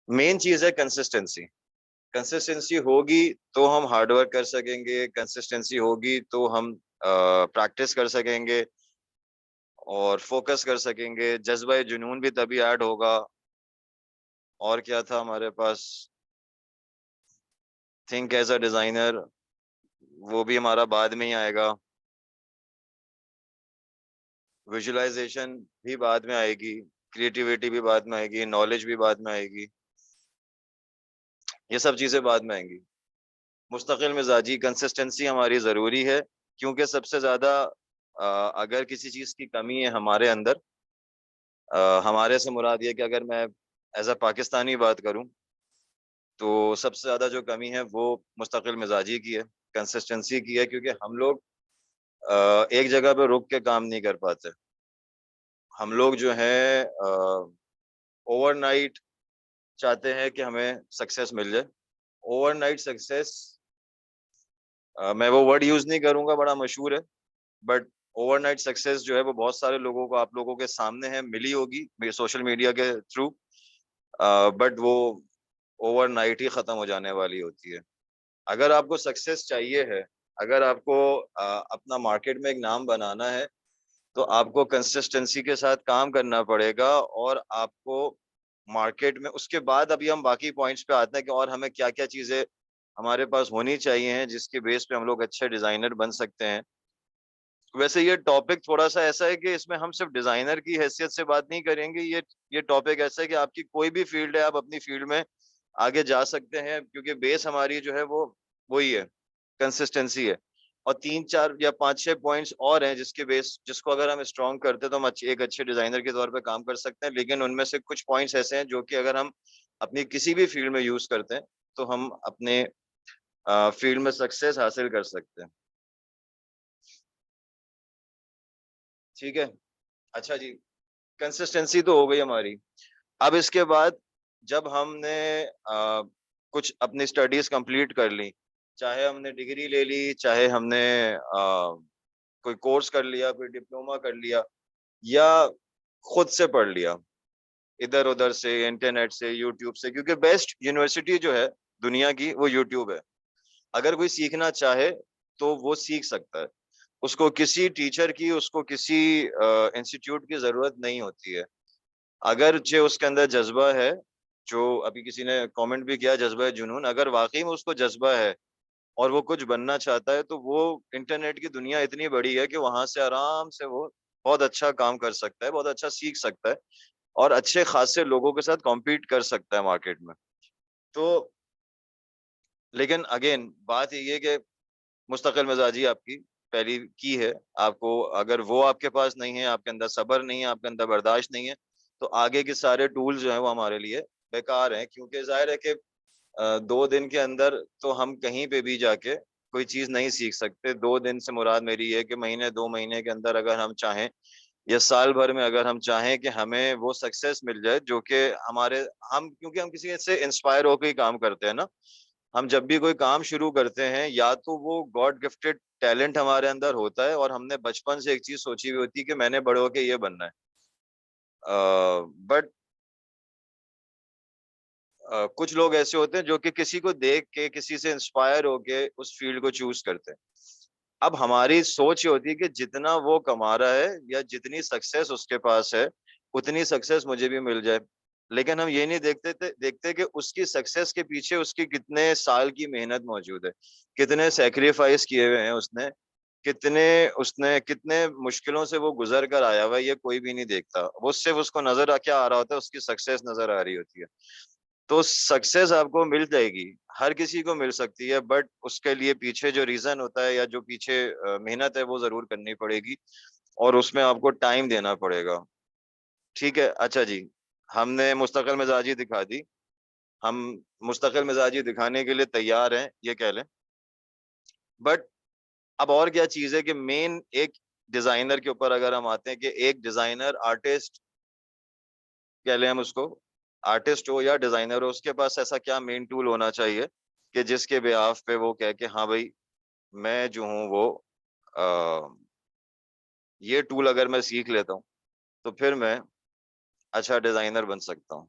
Main चीज है consistency. Consistency होगी तो हम हार्ड वर्क कर सकेंगे, कंसिस्टेंसी होगी तो हम प्रैक्टिस कर सकेंगे और फोकस कर सकेंगे। जज्बा जुनून भी तभी ऐड होगा। और क्या था हमारे पास, थिंक एज अ डिजाइनर, वो भी हमारा बाद में ही आएगा। विजुअलाइजेशन भी बाद में आएगी, क्रिएटिविटी भी बाद में आएगी, नॉलेज भी बाद में आएगी। ये सब चीजें बाद में आएंगी। मुस्तकिल मिजाजी, कंसिस्टेंसी हमारी ज़रूरी है, क्योंकि सबसे ज़्यादा अगर किसी चीज़ की कमी है हमारे अंदर, हमारे से मुराद ये कि अगर मैं एज अ पाकिस्तानी बात करूं, तो सबसे ज़्यादा जो कमी है वो मुस्तकिल मिजाजी की है, कंसिस्टेंसी की है। क्योंकि हम लोग एक जगह पे रुक के काम नहीं कर पाते। हम लोग जो है ओवरनाइट चाहते हैं कि हमें सक्सेस मिल जाए। ओवरनाइट सक्सेस, मैं वो वर्ड यूज़ नहीं करूंगा, बड़ा मशहूर है, बट ओवरनाइट सक्सेस जो है वो बहुत सारे लोगों को, आप लोगों के सामने है, मिली होगी सोशल मीडिया के थ्रू, बट वो ओवरनाइट ही खत्म हो जाने वाली होती है। अगर आपको सक्सेस चाहिए है, अगर आपको अपना मार्केट में एक नाम बनाना है, तो आपको कंसिस्टेंसी के साथ काम करना पड़ेगा। और आपको मार्केट में, उसके बाद अभी हम बाकी पॉइंट्स पे आते हैं कि और हमें क्या क्या चीजें हमारे पास होनी चाहिए हैं जिसके बेस पे हम लोग अच्छे डिजाइनर बन सकते हैं। वैसे ये टॉपिक थोड़ा सा ऐसा है कि इसमें हम सिर्फ डिजाइनर की हैसियत से बात नहीं करेंगे। ये टॉपिक ऐसा है कि आपकी कोई भी फील्ड है, आप अपनी फील्ड में आगे जा सकते हैं, क्योंकि बेस हमारी जो है वो वही है, कंसिस्टेंसी है। और तीन चार या पांच छह पॉइंट्स और हैं जिसके बेस, जिसको अगर हम स्ट्रॉन्ग करते हैं तो हम एक अच्छे डिजाइनर के तौर पे काम कर सकते हैं। लेकिन उनमें से कुछ पॉइंट्स ऐसे हैं जो कि अगर हम अपनी किसी भी फील्ड में यूज करते हैं तो हम अपने फील्ड में सक्सेस हासिल कर सकते हैं। ठीक है, अच्छा जी। कंसिस्टेंसी तो हो गई हमारी। अब इसके बाद जब हमने कुछ अपनी स्टडीज कंप्लीट कर ली, चाहे हमने डिग्री ले ली, चाहे हमने कोई कोर्स कर लिया, कोई डिप्लोमा कर लिया, या खुद से पढ़ लिया इधर उधर से, इंटरनेट से, यूट्यूब से, क्योंकि बेस्ट यूनिवर्सिटी जो है दुनिया की वो यूट्यूब है। अगर कोई सीखना चाहे तो वो सीख सकता है। उसको किसी टीचर की, उसको किसी इंस्टीट्यूट की जरूरत नहीं होती है। अगर जो उसके अंदर जज्बा है, जो अभी किसी ने कमेंट भी किया, जज्बा है जुनून, अगर वाकई में उसको जज्बा है और वो कुछ बनना चाहता है, तो वो, इंटरनेट की दुनिया इतनी बड़ी है कि वहां से आराम से वो बहुत अच्छा काम कर सकता है, बहुत अच्छा सीख सकता है और अच्छे खासे लोगों के साथ कॉम्पीट कर सकता है मार्केट में। तो लेकिन अगेन बात ये है कि मुस्तकिल मिजाजी आपकी पहली की है। आपको, अगर वो आपके पास नहीं है, आपके अंदर सब्र नहीं है, आपके अंदर बर्दाश्त नहीं है, तो आगे के सारे टूल्स जो है वो हमारे लिए बेकार हैं। क्योंकि जाहिर है कि 2 दिन के अंदर तो हम कहीं पे भी जाके कोई चीज नहीं सीख सकते। 2 दिन से मुराद मेरी है कि महीने 2 महीने के अंदर अगर हम चाहें, या साल भर में अगर हम चाहें कि हमें वो सक्सेस मिल जाए जो कि हमारे, हम, क्योंकि हम किसी से इंस्पायर होकर ही काम करते हैं ना। हम जब भी कोई काम शुरू करते हैं, या तो वो गॉड गिफ्टेड टैलेंट हमारे अंदर होता है और हमने बचपन से एक चीज सोची हुई होती है कि मैंने बड़े होके ये बनना है। बट कुछ लोग ऐसे होते हैं जो कि किसी को देख के, किसी से इंस्पायर होके उस फील्ड को चूज करते हैं। अब हमारी सोच ये होती है कि जितना वो कमा रहा है या जितनी सक्सेस उसके पास है, उतनी सक्सेस मुझे भी मिल जाए। लेकिन हम ये नहीं देखते कि उसकी सक्सेस के पीछे उसकी कितने साल की मेहनत मौजूद है, कितने सेक्रीफाइस किए हुए हैं उसने, कितने मुश्किलों से वो गुजर कर आया हुआ है, ये कोई भी नहीं देखता। वो सिर्फ, उसको नजर क्या आ रहा होता है, उसकी सक्सेस नजर आ रही होती है। तो सक्सेस आपको मिल जाएगी, हर किसी को मिल सकती है, बट उसके लिए पीछे जो रीजन होता है या जो पीछे मेहनत है वो जरूर करनी पड़ेगी और उसमें आपको टाइम देना पड़ेगा। ठीक है, अच्छा जी। हमने मुस्तकिल मिजाजी दिखा दी, हम मुस्तकिल मिजाजी दिखाने के लिए तैयार हैं, ये कह लें। बट अब और क्या चीज है कि मेन एक डिजाइनर के ऊपर अगर हम आते हैं, कि एक डिजाइनर, आर्टिस्ट कह लें हम उसको, आर्टिस्ट हो या डिजाइनर हो, उसके पास ऐसा क्या मेन टूल होना चाहिए कि जिसके बेहाफ पे वो कह के हाँ भाई, मैं जो हूँ वो, आ, ये टूल अगर मैं सीख लेता हूँ तो फिर मैं अच्छा डिजाइनर बन सकता हूँ।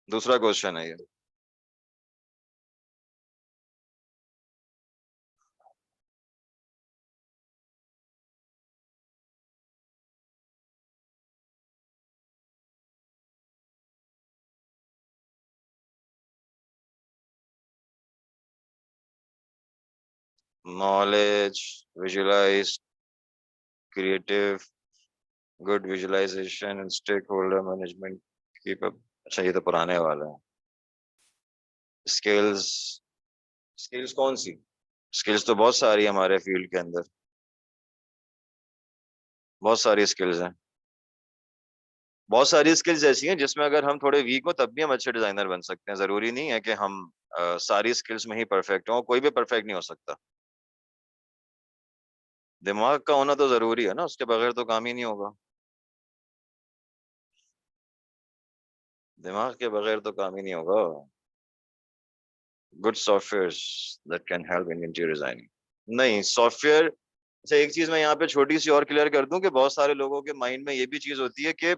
दूसरा क्वेश्चन है ये। Knowledge, visualize, creative, good visualization and stakeholder management, keep up. अच्छा, ये तो पुराने वाला है। स्किल्स, स्किल्स कौन सी? स्किल्स तो बहुत सारी है हमारे फील्ड के अंदर, बहुत सारी स्किल्स हैं। बहुत सारी स्किल्स ऐसी हैं जिसमें अगर हम थोड़े वीक हो तब भी हम अच्छे डिजाइनर बन सकते हैं। जरूरी नहीं है कि हम सारी स्किल्स में ही परफेक्ट हो, कोई भी परफेक्ट नहीं हो सकता। दिमाग का होना तो जरूरी है ना, उसके बगैर तो काम ही नहीं होगा। दिमाग के बगैर तो काम ही नहीं होगा। Good software that can help in interior designing. नहीं, सॉफ्टवेयर। अच्छा, एक चीज मैं यहाँ पे छोटी सी और क्लियर कर दूं कि बहुत सारे लोगों के माइंड में ये भी चीज होती है कि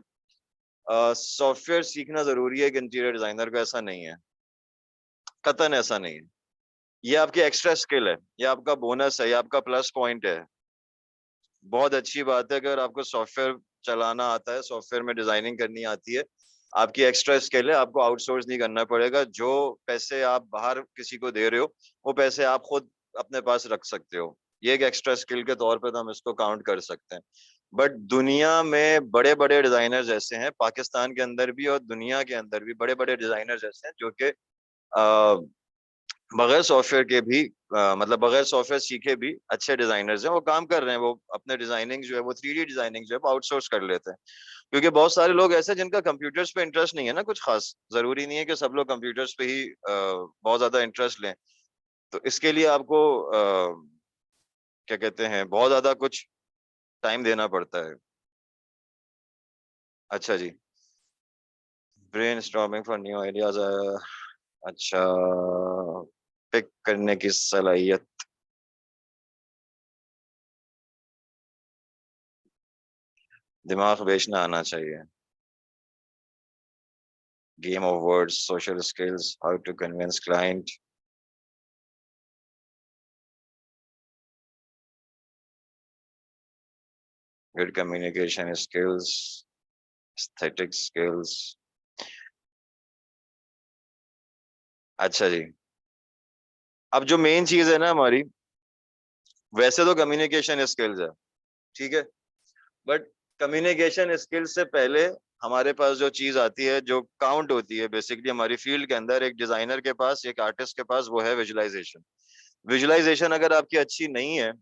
सॉफ्टवेयर सीखना जरूरी है एक इंटीरियर डिजाइनर को। ऐसा नहीं है, कतई ऐसा नहीं है। ये आपकी एक्स्ट्रा स्किल है, ये आपका बोनस है, ये आपका प्लस पॉइंट है। बहुत अच्छी बात है अगर आपको सॉफ्टवेयर चलाना आता है, सॉफ्टवेयर में डिजाइनिंग करनी आती है। आपकी एक्स्ट्रा स्किल है, आपको आउटसोर्स नहीं करना पड़ेगा। जो पैसे आप बाहर किसी को दे रहे हो, वो पैसे आप खुद अपने पास रख सकते हो। ये एक एक्स्ट्रा स्किल के तौर पे तो हम इसको काउंट कर सकते हैं। बट दुनिया में बड़े बड़े डिजाइनर्स ऐसे हैं, पाकिस्तान के अंदर भी और दुनिया के अंदर भी बड़े बड़े डिजाइनर्स ऐसे हैं जो कि बगैर सॉफ्टवेयर के भी मतलब बगैर सॉफ्टवेयर सीखे भी अच्छे डिजाइनर्स हैं। वो काम कर रहे हैं, वो अपने डिजाइनिंग जो है, वो 3D डिजाइनिंग जो है वो आउटसोर्स कर लेते हैं। क्योंकि बहुत सारे लोग ऐसे हैं जिनका कंप्यूटर्स पे इंटरेस्ट नहीं है ना कुछ खास। जरूरी नहीं है कि सब लोग कंप्यूटर्स पे ही बहुत ज्यादा इंटरेस्ट लें। तो इसके लिए आपको क्या कहते हैं, बहुत ज्यादा कुछ टाइम देना पड़ता है। अच्छा जी। Brainstorming for new ideas. अच्छा, पिक करने की सलाहियत। दिमाग बेचना आना चाहिए। Game of words, social skills, how to convince client, good communication skills, aesthetic skills। अच्छा जी। अब जो मेन चीज है ना हमारी, वैसे तो कम्युनिकेशन स्किल्स है, ठीक है। बट कम्युनिकेशन स्किल्स से पहले हमारे पास जो चीज आती है, जो काउंट होती है बेसिकली हमारी फील्ड के अंदर, एक डिजाइनर के पास, एक आर्टिस्ट के पास, वो है विजुअलाइजेशन। विजुअलाइजेशन अगर आपकी अच्छी नहीं है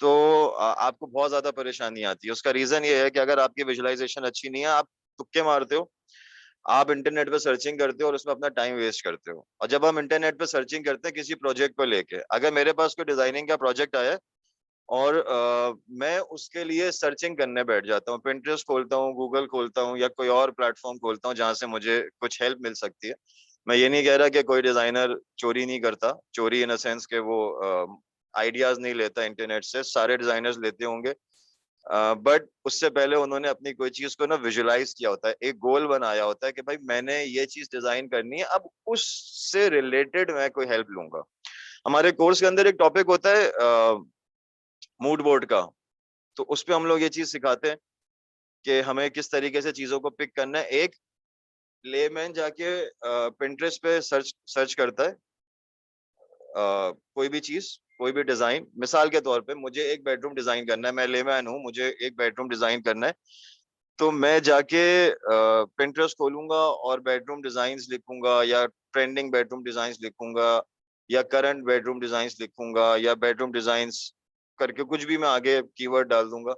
तो आपको बहुत ज्यादा परेशानी आती है। उसका रीजन ये है कि अगर आपकी विजुअलाइजेशन अच्छी नहीं है, आप तुक्के मारते हो, आप इंटरनेट पे सर्चिंग करते हो और उसमें अपना टाइम वेस्ट करते हो। और जब हम इंटरनेट पे सर्चिंग करते हैं किसी प्रोजेक्ट को लेके, अगर मेरे पास कोई डिजाइनिंग का प्रोजेक्ट आया है और मैं उसके लिए सर्चिंग करने बैठ जाता हूँ, पिंटरेस्ट खोलता हूँ, गूगल खोलता हूँ या कोई और प्लेटफॉर्म खोलता हूँ जहां से मुझे कुछ हेल्प मिल सकती है। मैं ये नहीं कह रहा कि कोई डिजाइनर चोरी नहीं करता, चोरी इन अ सेंस के वो आइडियाज नहीं लेता इंटरनेट से, सारे डिजाइनर्स लेते होंगे। बट उससे पहले उन्होंने अपनी कोई चीज को ना विजुलाइज किया होता है, एक गोल बनाया होता है कि भाई मैंने ये चीज डिजाइन करनी है, अब उससे रिलेटेड मैं कोई हेल्प लूंगा। हमारे कोर्स के अंदर एक टॉपिक होता है मूड बोर्ड का। तो उस पे हम लोग ये चीज सिखाते हैं कि हमें किस तरीके से चीजों को पिक करना है। एक लेमैन जाके पिंटरेस्ट पे सर्च सर्च करता है कोई भी चीज, कोई भी डिजाइन। मिसाल के तौर पे मुझे एक बेडरूम डिजाइन करना है, मैं लेमैन हूँ, मुझे एक बेडरूम डिजाइन करना है। तो मैं जाके पिंटरेस्ट खोलूंगा और बेडरूम डिजाइन्स लिखूंगा, या ट्रेंडिंग बेडरूम डिजाइन्स लिखूंगा, या करंट बेडरूम डिजाइन्स लिखूंगा, या बेडरूम डिजाइन्स करके कुछ भी मैं आगे कीवर्ड डाल दूंगा।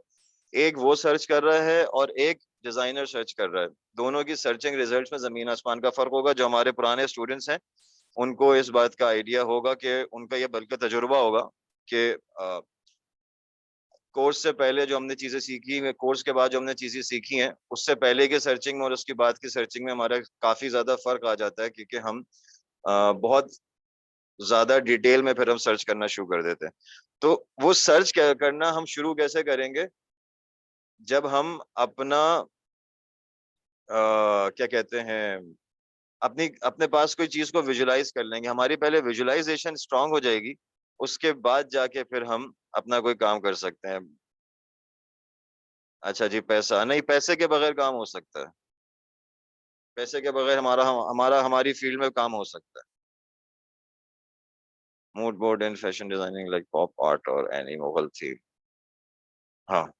एक वो सर्च कर रहा है और एक डिजाइनर सर्च कर रहा है। दोनों की सर्चिंग रिजल्ट्स में जमीन आसमान का फर्क होगा। जो हमारे पुराने स्टूडेंट्स हैं उनको इस बात का आइडिया होगा, कि उनका ये बल्कि तजुर्बा होगा कि कोर्स से पहले जो हमने चीजें सीखी है, कोर्स के बाद जो हमने चीजें सीखी हैं, उससे पहले की सर्चिंग में और उसके बाद की सर्चिंग में हमारा काफी ज्यादा फर्क आ जाता है। क्योंकि हम बहुत ज्यादा डिटेल में फिर हम सर्च करना शुरू कर देते हैं। तो वो सर्च करना हम शुरू कैसे करेंगे? जब हम अपना क्या कहते हैं, अपनी अपने पास कोई चीज को विजुलाइज कर लेंगे, हमारी पहले विजुलाइजेशन स्ट्रांग हो जाएगी, उसके बाद जाके फिर हम अपना कोई काम कर सकते हैं। अच्छा जी, पैसा नहीं, पैसे के बगैर काम हो सकता है, पैसे के बगैर हमारा हमारी फील्ड में काम हो सकता है। Mood board in fashion designing like pop art और एनी मुगल थीम। हाँ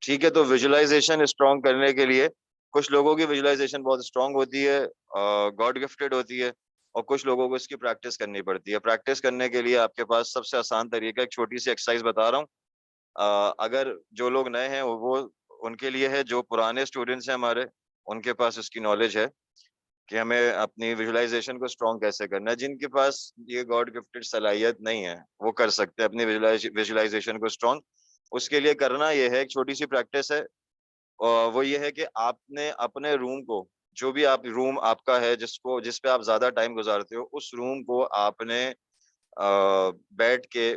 ठीक है, तो विजुअलाइजेशन स्ट्रॉन्ग करने के लिए कुछ लोगों की विजुअलाइजेशन बहुत स्ट्रांग होती है, गॉड गिफ्टेड होती है, और कुछ लोगों को इसकी प्रैक्टिस करनी पड़ती है। प्रैक्टिस करने के लिए आपके पास सबसे आसान तरीका एक छोटी सी एक्सरसाइज बता रहा हूँ। अगर जो लोग नए हैं वो उनके लिए है, जो पुराने स्टूडेंट्स हैं हमारे, उनके पास इसकी नॉलेज है कि हमें अपनी विजुअलाइजेशन को स्ट्रॉन्ग कैसे करना है। जिनके पास ये गॉड गिफ्टेड सलाहियत नहीं है वो कर सकते हैं अपनी विजुअलाइजेशन को स्ट्रॉन्ग। उसके लिए करना ये है, एक छोटी सी प्रैक्टिस है, वो ये है कि आपने अपने रूम को, जो भी आप रूम आपका है जिसको जिस पे आप ज्यादा टाइम गुजारते हो, उस रूम को आपने बैठ के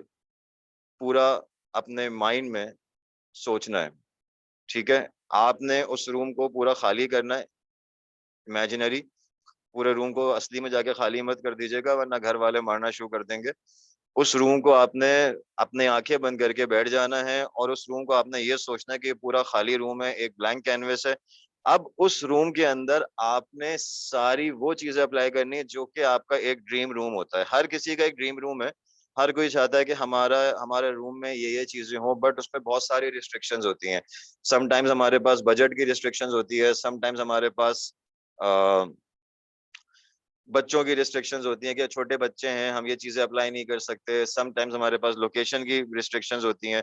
पूरा अपने माइंड में सोचना है। ठीक है, आपने उस रूम को पूरा खाली करना है, इमेजिनरी। पूरे रूम को असली में जाके खाली मत कर दीजिएगा, वरना घर वाले मारना शुरू कर देंगे। उस रूम को आपने अपने आंखें बंद करके बैठ जाना है, और उस रूम को आपने ये सोचना है कि पूरा खाली रूम है, एक ब्लैंक कैनवस है। अब उस रूम के अंदर आपने सारी वो चीजें अप्लाई करनी है जो कि आपका एक ड्रीम रूम होता है। हर किसी का एक ड्रीम रूम है, हर कोई चाहता है कि हमारा हमारे रूम में ये चीजें हो, बट उसमें बहुत सारी रिस्ट्रिक्शंस होती हैं। समटाइम्स हमारे पास बजट की रिस्ट्रिक्शंस होती है, समटाइम्स हमारे पास बच्चों की रिस्ट्रिक्शंस होती हैं कि छोटे बच्चे हैं, हम ये चीजें अप्लाई नहीं कर सकते। समटाइम्स हमारे पास लोकेशन की रिस्ट्रिक्शंस होती हैं,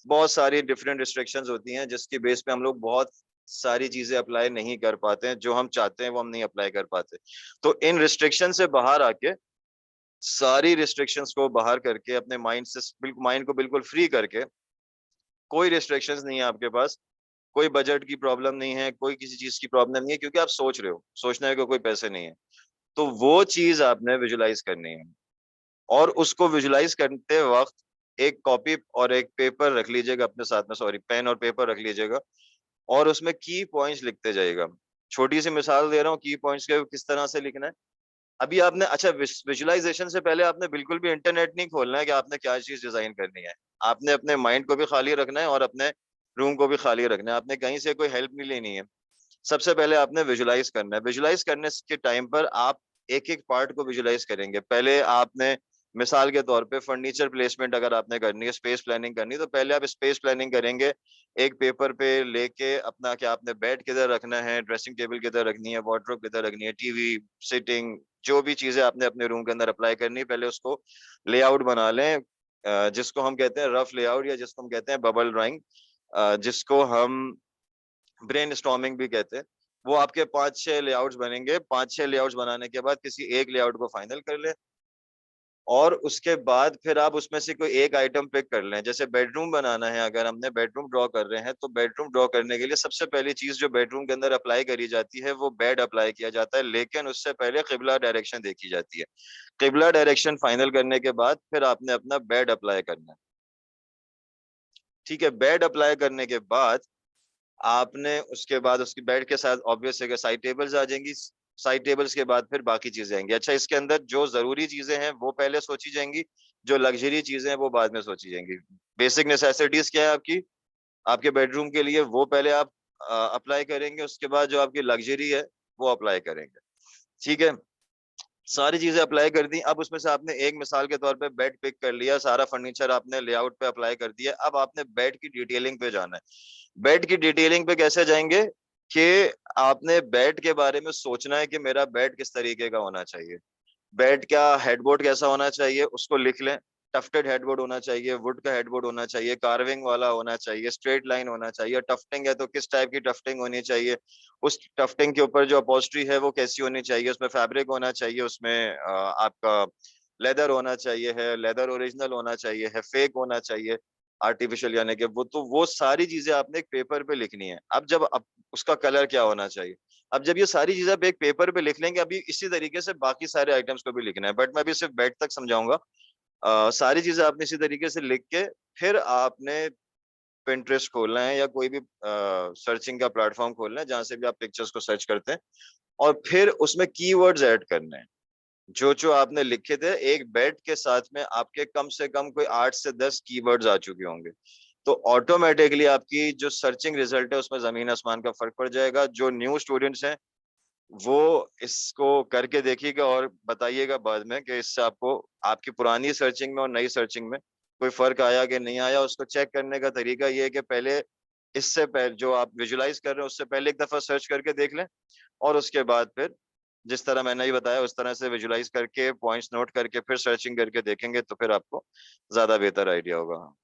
बहुत सारी डिफरेंट रिस्ट्रिक्शंस होती हैं, जिसकी बेस पे हम लोग बहुत सारी चीजें अप्लाई नहीं कर पाते हैं, जो हम चाहते हैं वो हम नहीं अप्लाई कर पाते। तो इन रिस्ट्रिक्शन से बाहर आके, सारी रिस्ट्रिक्शंस को बाहर करके, अपने माइंड से बिल्कुल, माइंड को बिल्कुल फ्री करके, कोई रिस्ट्रिक्शंस नहीं है आपके पास, कोई बजट की प्रॉब्लम नहीं है, कोई किसी चीज की प्रॉब्लम नहीं है, क्योंकि आप सोच रहे हो, सोचने के कोई पैसे नहीं है। तो वो चीज आपने विजुलाइज करनी है, और उसको विजुलाइज करते वक्त एक कॉपी और एक पेपर रख लीजिएगा अपने साथ में, सॉरी, पेन और पेपर रख लीजिएगा, और उसमें की पॉइंट्स लिखते जाइएगा। छोटी सी मिसाल दे रहा हूँ की पॉइंट्स के किस तरह से लिखना है। अभी आपने, अच्छा, विजुलाइजेशन से पहले आपने बिल्कुल भी इंटरनेट नहीं खोलना है कि आपने क्या चीज डिजाइन करनी है। आपने अपने माइंड को भी खाली रखना है और अपने रूम को भी खाली रखना है, आपने कहीं से कोई हेल्प नहीं लेनी है। सबसे पहले आपने विजुलाइज करना है। विजुलाइज करने के टाइम पर आप एक एक पार्ट को विजुलाइज करेंगे। पहले आपने, मिसाल के तौर पे, फर्नीचर प्लेसमेंट अगर आपने करनी है, स्पेस प्लानिंग करनी है, तो पहले आप स्पेस प्लानिंग करेंगे। एक पेपर पे लेके अपना, कि आपने बेड किधर रखना है, ड्रेसिंग टेबल किधर रखनी है, वार्डरोब किधर रखनी है, टीवी, सिटिंग, जो भी चीजें आपने अपने रूम के अंदर अप्लाई करनी है, पहले उसको लेआउट बना लें, जिसको हम कहते हैं रफ लेआउट, या जिसको हम कहते हैं बबल ड्राइंग, जिसको हम ब्रेन स्टॉर्मिंग भी कहते हैं। वो आपके 5-6 लेआउट्स बनेंगे। 5-6 लेआउट्स बनाने के बाद किसी एक लेआउट को फाइनल कर ले, और उसके बाद फिर आप उसमें से कोई एक आइटम पिक कर लें। जैसे बेडरूम बनाना है, अगर हमने बेडरूम ड्रॉ कर रहे हैं, तो बेडरूम ड्रॉ करने के लिए सबसे पहली चीज जो बेडरूम के अंदर अप्लाई करी जाती है वो बेड अप्लाई किया जाता है, लेकिन उससे पहले किबला डायरेक्शन देखी जाती है। किबला डायरेक्शन फाइनल करने के बाद फिर आपने अपना बेड अप्लाई करना है। ठीक है, बेड अप्लाई करने के बाद आपने, उसके बाद उसकी बेड के साथ ऑब्वियस है कि साइड टेबल्स आ जाएंगी। साइड टेबल्स के बाद फिर बाकी चीजें आएंगी। अच्छा, इसके अंदर जो जरूरी चीजें हैं वो पहले सोची जाएंगी, जो लग्जरी चीजें हैं वो बाद में सोची जाएंगी। बेसिक नेसेसिटीज क्या है आपकी, आपके बेडरूम के लिए, वो पहले आप अप्लाई करेंगे, उसके बाद जो आपकी लग्जरी है वो अप्लाई करेंगे। ठीक है, सारी चीजें अप्लाई कर दी। अब उसमें से आपने एक मिसाल के तौर पे बेड पिक कर लिया, सारा फर्नीचर आपने लेआउट पे अप्लाई कर दिया। अब आपने बेड की डिटेलिंग पे जाना है। बेड की डिटेलिंग पे कैसे जाएंगे, कि आपने बेड के बारे में सोचना है कि मेरा बेड किस तरीके का होना चाहिए। बेड का हेडबोर्ड कैसा होना चाहिए उसको लिख लें। टफ्टेड हेडबोर्ड होना चाहिए, वुड का हेडबोर्ड होना चाहिए, कार्विंग वाला होना चाहिए, स्ट्रेट लाइन होना चाहिए। टफ्टिंग है तो किस टाइप की टफ्टिंग होनी चाहिए, उस टफ्टिंग के ऊपर जो अपॉस्ट्री है वो कैसी होनी चाहिए, उसमें फैब्रिक होना चाहिए, उसमें आपका लेदर होना चाहिए, है लेदर ओरिजिनल होना चाहिए, है फेक होना चाहिए, आर्टिफिशियल यानी कि वो। तो वो सारी चीजें आपने एक पेपर पे लिखनी है। अब उसका कलर क्या होना चाहिए। अब जब ये सारी चीजें आप एक पेपर पे लिख लेंगे, अभी इसी तरीके से बाकी सारे आइटम्स को भी लिखना है, बट मैं अभी सिर्फ बेड तक समझाऊंगा। सारी चीजें आपने इसी तरीके से लिख के फिर आपने पिंटरेस्ट खोलना है या कोई भी सर्चिंग का प्लेटफॉर्म खोलना है जहां से भी आप पिक्चर्स को सर्च करते हैं, और फिर उसमें कीवर्ड्स ऐड करने हैं। जो जो आपने लिखे थे, एक बेड के साथ में आपके कम से कम कोई 8 से 10 कीवर्ड्स आ चुके होंगे, तो ऑटोमेटिकली आपकी जो सर्चिंग रिजल्ट है उसमें जमीन आसमान का फर्क पड़ जाएगा। जो न्यू स्टूडेंट्स हैं वो इसको करके देखिएगा और बताइएगा बाद में कि इससे आपको आपकी पुरानी सर्चिंग में और नई सर्चिंग में कोई फर्क आया कि नहीं आया। उसको चेक करने का तरीका ये है कि पहले, इससे पहले जो आप विजुलाइज कर रहे हैं उससे पहले एक दफा सर्च करके देख लें, और उसके बाद फिर जिस तरह मैंने ही बताया उस तरह से विजुलाइज करके पॉइंट्स नोट करके फिर सर्चिंग करके देखेंगे तो फिर आपको ज्यादा बेहतर आइडिया होगा।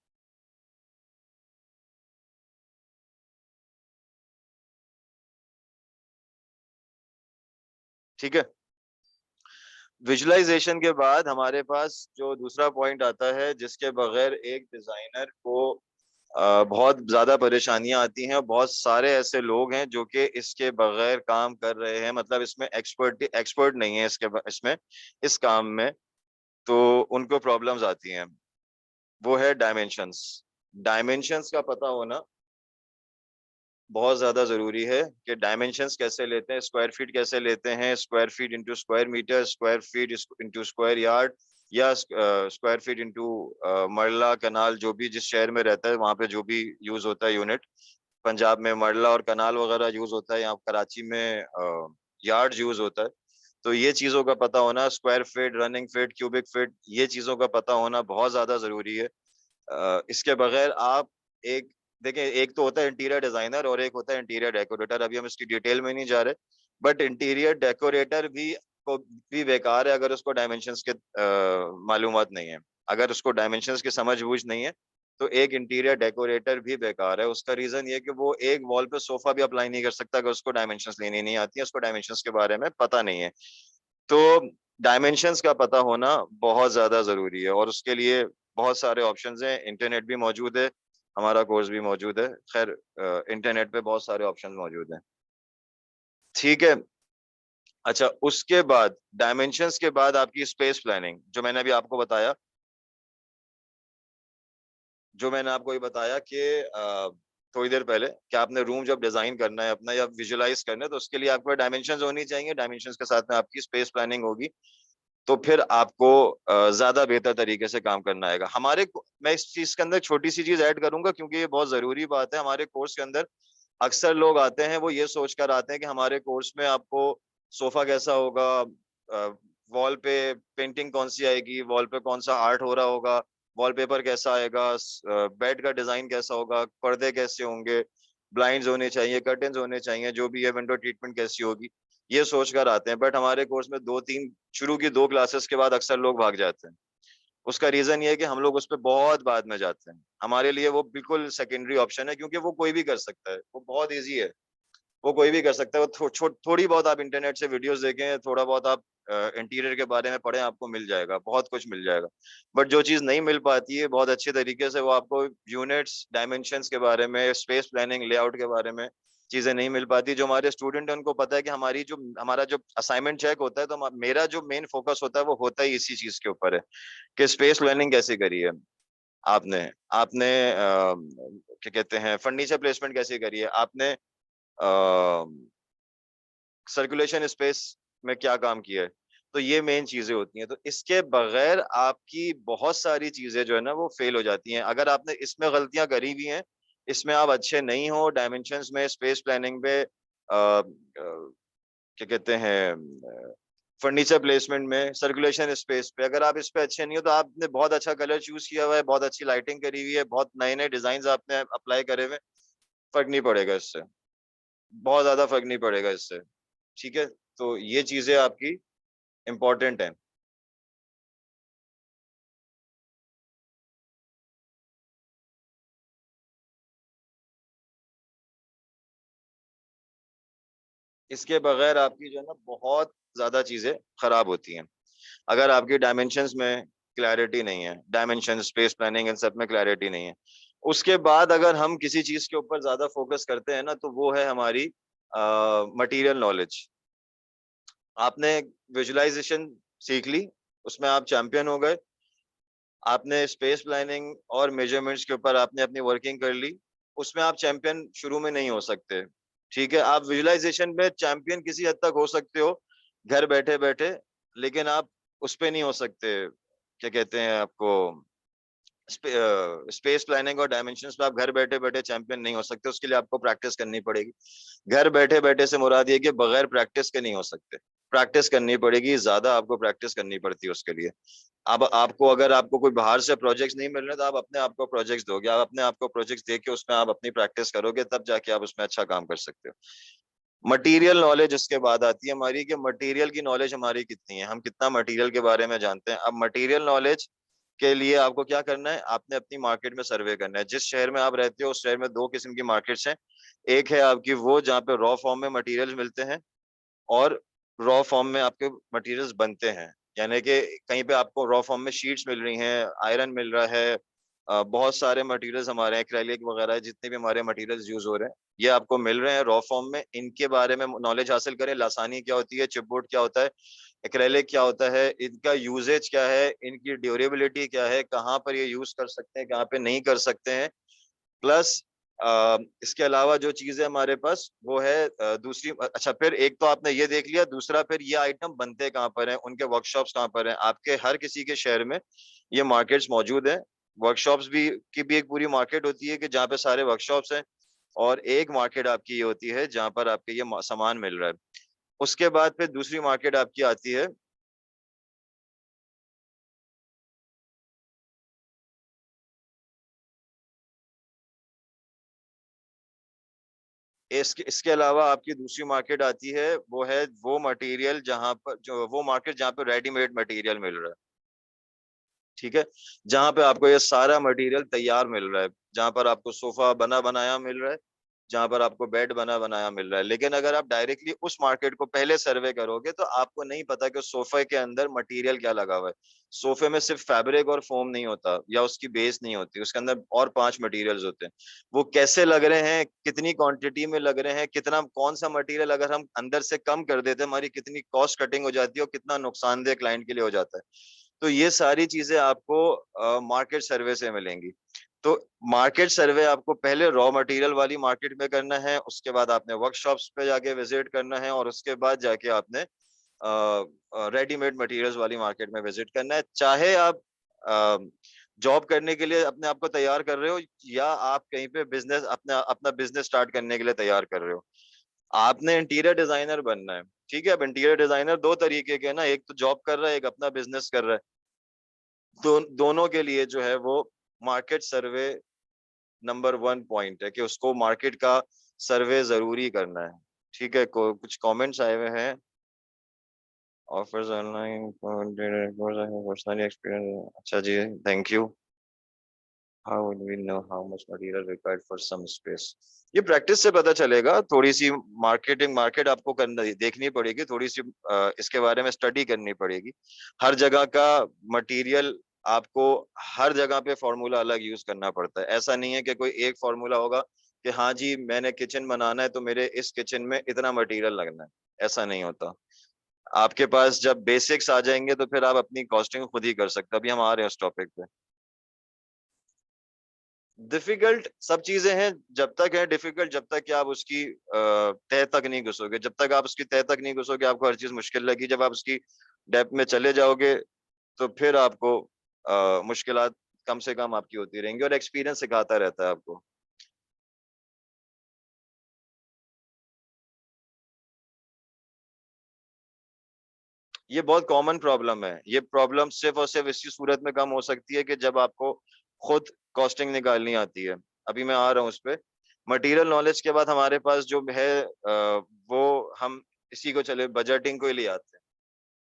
ठीक है। विजुलाइजेशन के बाद हमारे पास जो दूसरा पॉइंट आता है जिसके बगैर एक डिजाइनर को बहुत ज्यादा परेशानियां आती हैं। बहुत सारे ऐसे लोग हैं जो कि इसके बगैर काम कर रहे हैं, मतलब इसमें एक्सपर्ट नहीं है इसमें इस काम में, तो उनको प्रॉब्लम्स आती हैं। वो है डायमेंशंस। डायमेंशंस का पता होना बहुत ज्यादा जरूरी है कि डायमेंशंस कैसे लेते हैं, स्क्वायर फीट कैसे लेते हैं, square feet into square meter, square feet into square yard, या square feet into marla kanal, जो भी जिस शहर में रहता है वहां पे जो भी यूज होता है यूनिट। पंजाब में मरला और कनाल वगैरह यूज होता है, यहाँ कराची में यार्ड यूज होता है। तो ये चीजों का पता होना, square feet, running feet, cubic feet, ये चीजों का पता होना बहुत ज्यादा जरूरी है। इसके बगैर आप एक देखें, एक तो होता है इंटीरियर डिजाइनर और एक होता है इंटीरियर डेकोरेटर। अभी हम इसकी डिटेल में नहीं जा रहे, बट इंटीरियर डेकोरेटर भी को भी बेकार है अगर उसको डायमेंशंस के मालूमात नहीं है। अगर उसको डायमेंशंस की समझ बूझ नहीं है तो एक इंटीरियर डेकोरेटर भी बेकार है। उसका रीजन ये कि वो एक वॉल पे सोफा भी अप्लाई नहीं कर सकता अगर उसको डायमेंशंस लेनी नहीं आती है, उसको डायमेंशंस के बारे में पता नहीं है। तो डायमेंशंस का पता होना बहुत ज्यादा जरूरी है, और उसके लिए बहुत सारे ऑप्शंस हैं। इंटरनेट भी मौजूद है, हमारा कोर्स भी मौजूद है। खैर, इंटरनेट पे बहुत सारे ऑप्शंस मौजूद हैं। ठीक है। अच्छा, उसके बाद डायमेंशंस के बाद आपकी स्पेस प्लानिंग, जो मैंने आपको ये बताया कि थोड़ी देर पहले कि आपने रूम जब डिजाइन करना है अपना या विजुलाइज करना है तो उसके लिए आपके डायमेंशंस होनी चाहिए। डायमेंशंस के साथ में आपकी स्पेस प्लानिंग होगी तो फिर आपको ज्यादा बेहतर तरीके से काम करना आएगा। मैं इस चीज के अंदर छोटी सी चीज ऐड करूंगा क्योंकि ये बहुत जरूरी बात है। हमारे कोर्स के अंदर अक्सर लोग आते हैं, वो ये सोच कर आते हैं कि हमारे कोर्स में आपको सोफा कैसा होगा, वॉल पे पेंटिंग कौन सी आएगी, वॉल पे कौन सा आर्ट हो रहा होगा, वॉलपेपर कैसा आएगा, बेड का डिजाइन कैसा होगा, पर्दे कैसे होंगे, ब्लाइंड्स होने चाहिए, कर्टन्स होने चाहिए, जो भी है विंडो ट्रीटमेंट कैसी होगी, ये सोच कर आते हैं। बट हमारे कोर्स में दो तीन शुरू की 2 क्लासेस के बाद अक्सर लोग भाग जाते हैं। उसका रीजन ये है कि हम लोग उस पर बहुत बाद में जाते हैं। हमारे लिए वो बिल्कुल सेकेंडरी ऑप्शन है क्योंकि वो कोई भी कर सकता है, वो बहुत ईजी है, वो कोई भी कर सकता है। वो थोड़ी बहुत आप इंटरनेट से वीडियोस देखें, थोड़ा बहुत आप इंटीरियर के बारे में पढ़ें, आपको मिल जाएगा, बहुत कुछ मिल जाएगा। बट जो चीज़ नहीं मिल पाती है बहुत अच्छे तरीके से, वो आपको यूनिट्स, डायमेंशंस के बारे में, स्पेस प्लानिंग, लेआउट के बारे में चीजें नहीं मिल पाती। जो हमारे स्टूडेंट हैं उनको पता है कि हमारा जो असाइनमेंट चेक होता है तो मेरा जो मेन फोकस होता है वो होता ही इसी चीज के ऊपर है कि स्पेस प्लानिंग कैसे करी है आपने आपने क्या कहते हैं, फर्नीचर प्लेसमेंट कैसे करी है आपने, सर्कुलेशन स्पेस में क्या काम किया है। तो ये मेन चीजें होती हैं। तो इसके बगैर आपकी बहुत सारी चीजें जो है ना वो फेल हो जाती हैं। अगर आपने इसमें गलतियां करी हुई हैं, इसमें आप अच्छे नहीं हो, डायमेंशंस में, स्पेस प्लानिंग में, क्या कहते हैं, फर्नीचर प्लेसमेंट में, सर्कुलेशन स्पेस पे, अगर आप इस पे अच्छे नहीं हो तो आपने बहुत अच्छा कलर चूज किया हुआ है, बहुत अच्छी लाइटिंग करी हुई है, बहुत नए नए डिजाइन आपने अप्लाई करे हुए, फर्क नहीं पड़ेगा इससे, बहुत ज्यादा फर्क नहीं पड़ेगा इससे। ठीक है। तो ये चीजें आपकी इम्पोर्टेंट हैं। इसके बगैर आपकी जो है ना बहुत ज्यादा चीजें खराब होती हैं। अगर आपकी डायमेंशंस में क्लैरिटी नहीं है, डायमेंशन, स्पेस प्लानिंग, इन सब में क्लैरिटी नहीं है, उसके बाद अगर हम किसी चीज के ऊपर ज्यादा फोकस करते हैं ना तो वो है हमारी मटेरियल नॉलेज। आपने विजुअलाइजेशन सीख ली, उसमें आप चैंपियन हो गए, आपने स्पेस प्लानिंग और मेजरमेंट्स के ऊपर आपने अपनी वर्किंग कर ली, उसमें आप चैंपियन शुरू में नहीं हो सकते। ठीक है, आप विजुअलाइजेशन में चैंपियन किसी हद तक हो सकते हो घर बैठे बैठे, लेकिन आप उस पे नहीं हो सकते, क्या कहते हैं आपको, स्पेस प्लानिंग और डायमेंशंस पे आप घर बैठे बैठे चैंपियन नहीं हो सकते। उसके लिए आपको प्रैक्टिस करनी पड़ेगी। घर बैठे बैठे से मुराद ये कि बगैर प्रैक्टिस के नहीं हो सकते, प्रैक्टिस करनी पड़ेगी, ज्यादा आपको प्रैक्टिस करनी पड़ती है उसके लिए। अब आपको अगर आपको कोई बाहर से प्रोजेक्ट्स नहीं मिल रहे तो आप अपने आप को प्रोजेक्ट्स दोगे, आप अपने आप को प्रोजेक्ट्स दे के उसमें आप अपनी प्रैक्टिस करोगे, तब जाके आप उसमें अच्छा काम कर सकते हो। मटेरियल नॉलेज उसके बाद आती है हमारी, कि मटेरियल की नॉलेज हमारी कितनी है, हम कितना मटेरियल के बारे में जानते हैं। अब मटेरियल नॉलेज के लिए आपको क्या करना है, आपने अपनी मार्केट में सर्वे करना है। जिस शहर में आप रहते हो उस शहर में दो किस्म की मार्केट्स हैं। एक है आपकी वो जहाँ पे रॉ फॉर्म में मटेरियल्स मिलते हैं, और रॉ फॉर्म में आपके मटेरियल्स बनते हैं। यानी कि कहीं पे आपको रॉ फॉर्म में शीट्स मिल रही हैं, आयरन मिल रहा है, बहुत सारे मटेरियल्स हमारे हैं, एक्रेलिक वगैरह जितने भी हमारे मटेरियल्स यूज हो रहे हैं, ये आपको मिल रहे हैं रॉ फॉर्म में। इनके बारे में नॉलेज हासिल करें, लासानी क्या होती है, चिपबोर्ड क्या होता है, एक्रेलिक क्या होता है, इनका यूजेज क्या है, इनकी ड्यूरेबिलिटी क्या है, कहाँ पर ये यूज कर सकते हैं, कहाँ पे नहीं कर सकते हैं। प्लस इसके अलावा जो चीज है हमारे पास वो है दूसरी। अच्छा, फिर एक तो आपने ये देख लिया, दूसरा फिर ये आइटम बनते कहाँ पर हैं, उनके वर्कशॉप्स कहाँ पर हैं। आपके हर किसी के शहर में ये मार्केट्स मौजूद हैं। वर्कशॉप्स भी की भी एक पूरी मार्केट होती है कि जहाँ पे सारे वर्कशॉप्स हैं, और एक मार्केट आपकी ये होती है जहाँ पर आपके ये सामान मिल रहा है। उसके बाद फिर दूसरी मार्केट आपकी आती है, इसके अलावा आपकी दूसरी मार्केट आती है, वो है वो मटेरियल जहां पर, जो वो मार्केट जहां पे रेडीमेड मटेरियल मिल रहा है। ठीक है, जहां पे आपको ये सारा मटेरियल तैयार मिल रहा है, जहां पर आपको सोफा बना बनाया मिल रहा है, जहां पर आपको बेड बना बनाया मिल रहा है। लेकिन अगर आप डायरेक्टली उस मार्केट को पहले सर्वे करोगे तो आपको नहीं पता कि उस सोफे के अंदर मटेरियल क्या लगा हुआ है। सोफे में सिर्फ फैब्रिक और फोम नहीं होता, या उसकी बेस नहीं होती, उसके अंदर और 5 मटेरियल्स होते हैं। वो कैसे लग रहे हैं, कितनी क्वांटिटी में लग रहे हैं, कितना कौन सा मटेरियल अगर हम अंदर से कम कर देते हैं हमारी कितनी कॉस्ट कटिंग हो जाती है, और कितना नुकसानदेह क्लाइंट के लिए हो जाता है। तो ये सारी चीजें आपको मार्केट सर्वे से मिलेंगी। तो मार्केट सर्वे आपको पहले रॉ मटेरियल वाली मार्केट में करना है, उसके बाद आपने वर्कशॉप्स पे जाके विजिट करना है, और उसके बाद जाके आपने रेडीमेड मटेरियल्स वाली मार्केट में विजिट करना है। चाहे आप जॉब करने के लिए अपने आप को तैयार कर रहे हो, या आप कहीं पे बिजनेस अपना अपना बिजनेस स्टार्ट करने के लिए तैयार कर रहे हो, आपने इंटीरियर डिजाइनर बनना है। ठीक है, अब इंटीरियर डिजाइनर दो तरीके के ना, एक तो जॉब कर रहा है, एक अपना बिजनेस कर रहा है। दोनों के लिए जो है वो मार्केट सर्वे नंबर 1 पॉइंट है, कि उसको मार्केट का सर्वे जरूरी करना है। ठीक है, कुछ कमेंट्स आए हुए हैं। ऑफर्स ऑनलाइन पर्सनली एक्सपीरियंस, अच्छा जी, thank you. How would we know how much material required for some space, ये प्रैक्टिस से पता चलेगा। थोड़ी सी मार्केट आपको करना देखनी पड़ेगी, थोड़ी सी इसके बारे में स्टडी करनी पड़ेगी। हर जगह का मटेरियल आपको, हर जगह पे फॉर्मूला अलग यूज करना पड़ता है। ऐसा नहीं है कि कोई एक फॉर्मूला होगा कि हाँ जी मैंने किचन बनाना है तो मेरे इस किचन में इतना मटेरियल लगना है, ऐसा नहीं होता। आपके पास जब बेसिक्स आ जाएंगे तो फिर आप अपनी कॉस्टिंग खुद ही कर सकते हैं। अभी हम आ रहे हैं उस टॉपिक पे। डिफिकल्ट सब चीजें हैं, जब तक है डिफिकल्ट, जब तक कि आप उसकी तह तक नहीं घुसोगे। जब तक आप उसकी तह तक नहीं घुसोगे आपको हर चीज मुश्किल लगी। जब आप उसकी डेप्थ में चले जाओगे तो फिर आपको मुश्किलात कम से कम आपकी होती रहेंगी, और एक्सपीरियंस सिखाता रहता है आपको। ये बहुत कॉमन प्रॉब्लम है। ये प्रॉब्लम सिर्फ और सिर्फ इसी सूरत में कम हो सकती है कि जब आपको खुद कॉस्टिंग निकालनी आती है। अभी मैं आ रहा हूँ उस पे। मटेरियल नॉलेज के बाद हमारे पास जो है वो हम इसी को चले बजटिंग को ही ले आते हैं।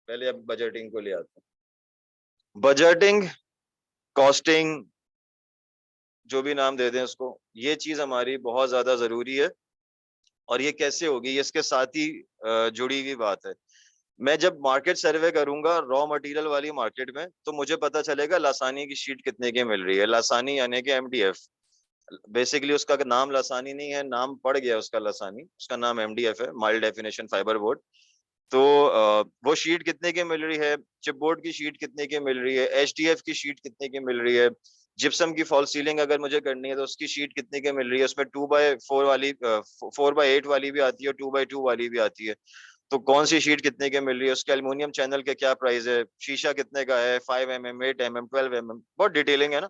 पहले अब बजटिंग को ले आते हैं। बजटिंग, कॉस्टिंग, जो भी नाम दे दें उसको, ये चीज हमारी बहुत ज्यादा जरूरी है। और ये कैसे होगी, ये इसके साथ ही जुड़ी हुई बात है। मैं जब मार्केट सर्वे करूंगा रॉ मटेरियल वाली मार्केट में, तो मुझे पता चलेगा लासानी की शीट कितने की मिल रही है। लासानी यानी कि एमडीएफ, बेसिकली उसका नाम लासानी नहीं है, नाम पड़ गया उसका लासानी, उसका नाम एमडीएफ है, माइल्ड डेफिनेशन फाइबर बोर्ड। तो वो शीट कितने की मिल रही है, चिपबोर्ड की शीट कितने की मिल रही है, एचडीएफ की शीट कितने की मिल रही है, जिप्सम की फॉल सीलिंग अगर मुझे करनी है तो उसकी शीट कितने की मिल रही है, उसमें 2x4 वाली 4x8 वाली भी आती है, 2x2 वाली भी आती है। तो कौन सी शीट कितने के मिल रही है, उसके एल्युमिनियम चैनल के क्या प्राइस है, शीशा कितने का है, 5 mm, 8 mm, 12 mm, बहुत डिटेलिंग है ना।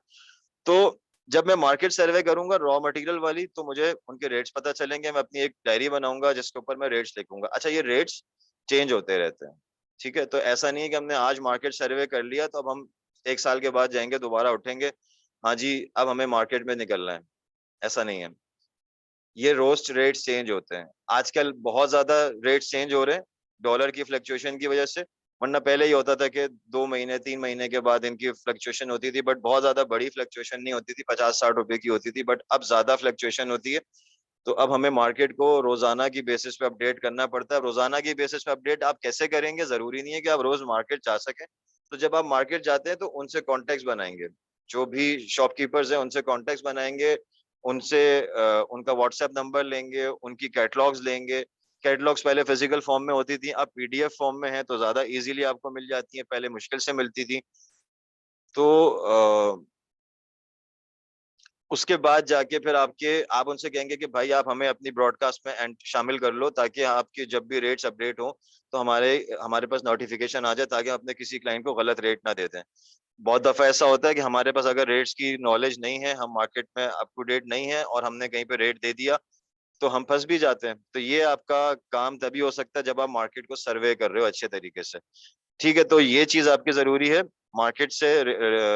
तो जब मैं मार्केट सर्वे करूंगा रॉ मटेरियल वाली, तो मुझे उनके रेट्स पता चलेंगे, मैं अपनी एक डायरी बनाऊंगा जिसके ऊपर मैं रेट्स लिखूंगा। अच्छा, ये रेट्स चेंज होते रहते हैं, ठीक है। तो ऐसा नहीं है कि हमने आज मार्केट सर्वे कर लिया तो अब हम 1 साल के बाद जाएंगे दोबारा उठेंगे, हाँ जी अब हमें मार्केट में निकलना है, ऐसा नहीं है। ये रोस्ट रेट्स चेंज होते हैं, आजकल बहुत ज्यादा रेट्स चेंज हो रहे हैं डॉलर की फ्लक्चुएशन की वजह से। वरना पहले ही होता था कि 2 महीने 3 महीने के बाद इनकी फ्लक्चुएशन होती थी, बट बहुत ज्यादा बड़ी फ्लक्चुएशन नहीं होती थी, 50-60 रुपए की होती थी, बट अब ज्यादा फ्लक्चुएशन होती है। तो अब हमें मार्केट को रोजाना की बेसिस पे अपडेट करना पड़ता है। रोजाना की बेसिस पे अपडेट आप कैसे करेंगे, जरूरी नहीं है कि आप रोज मार्केट जा सकें। तो जब आप मार्केट जाते हैं तो उनसे कॉन्टेक्ट बनाएंगे, जो भी शॉपकीपर्स हैं उनसे कॉन्टेक्ट बनाएंगे, उनसे उनका व्हाट्सएप नंबर लेंगे, उनकी कैटलॉग्स लेंगे। कैटलॉग्स पहले फिजिकल फॉर्म में होती थी, अब पीडीएफ फॉर्म में है तो ज्यादा इजीली आपको मिल जाती है, पहले मुश्किल से मिलती थी। तो उसके बाद जाके फिर आप उनसे कहेंगे कि भाई आप हमें अपनी ब्रॉडकास्ट में एंड शामिल कर लो, ताकि आपके जब भी रेट्स अपडेट हो तो हमारे हमारे पास नोटिफिकेशन आ जाए, ताकि हम अपने किसी क्लाइंट को गलत रेट ना दे दें। बहुत दफा ऐसा होता है कि हमारे पास अगर रेट्स की नॉलेज नहीं है, हम मार्केट में अप टू डेट नहीं है और हमने कहीं पे रेट दे दिया तो हम फंस भी जाते हैं। तो ये आपका काम तभी हो सकता है जब आप मार्केट को सर्वे कर रहे हो अच्छे तरीके से, ठीक है। तो ये चीज आपकी जरूरी है, मार्केट से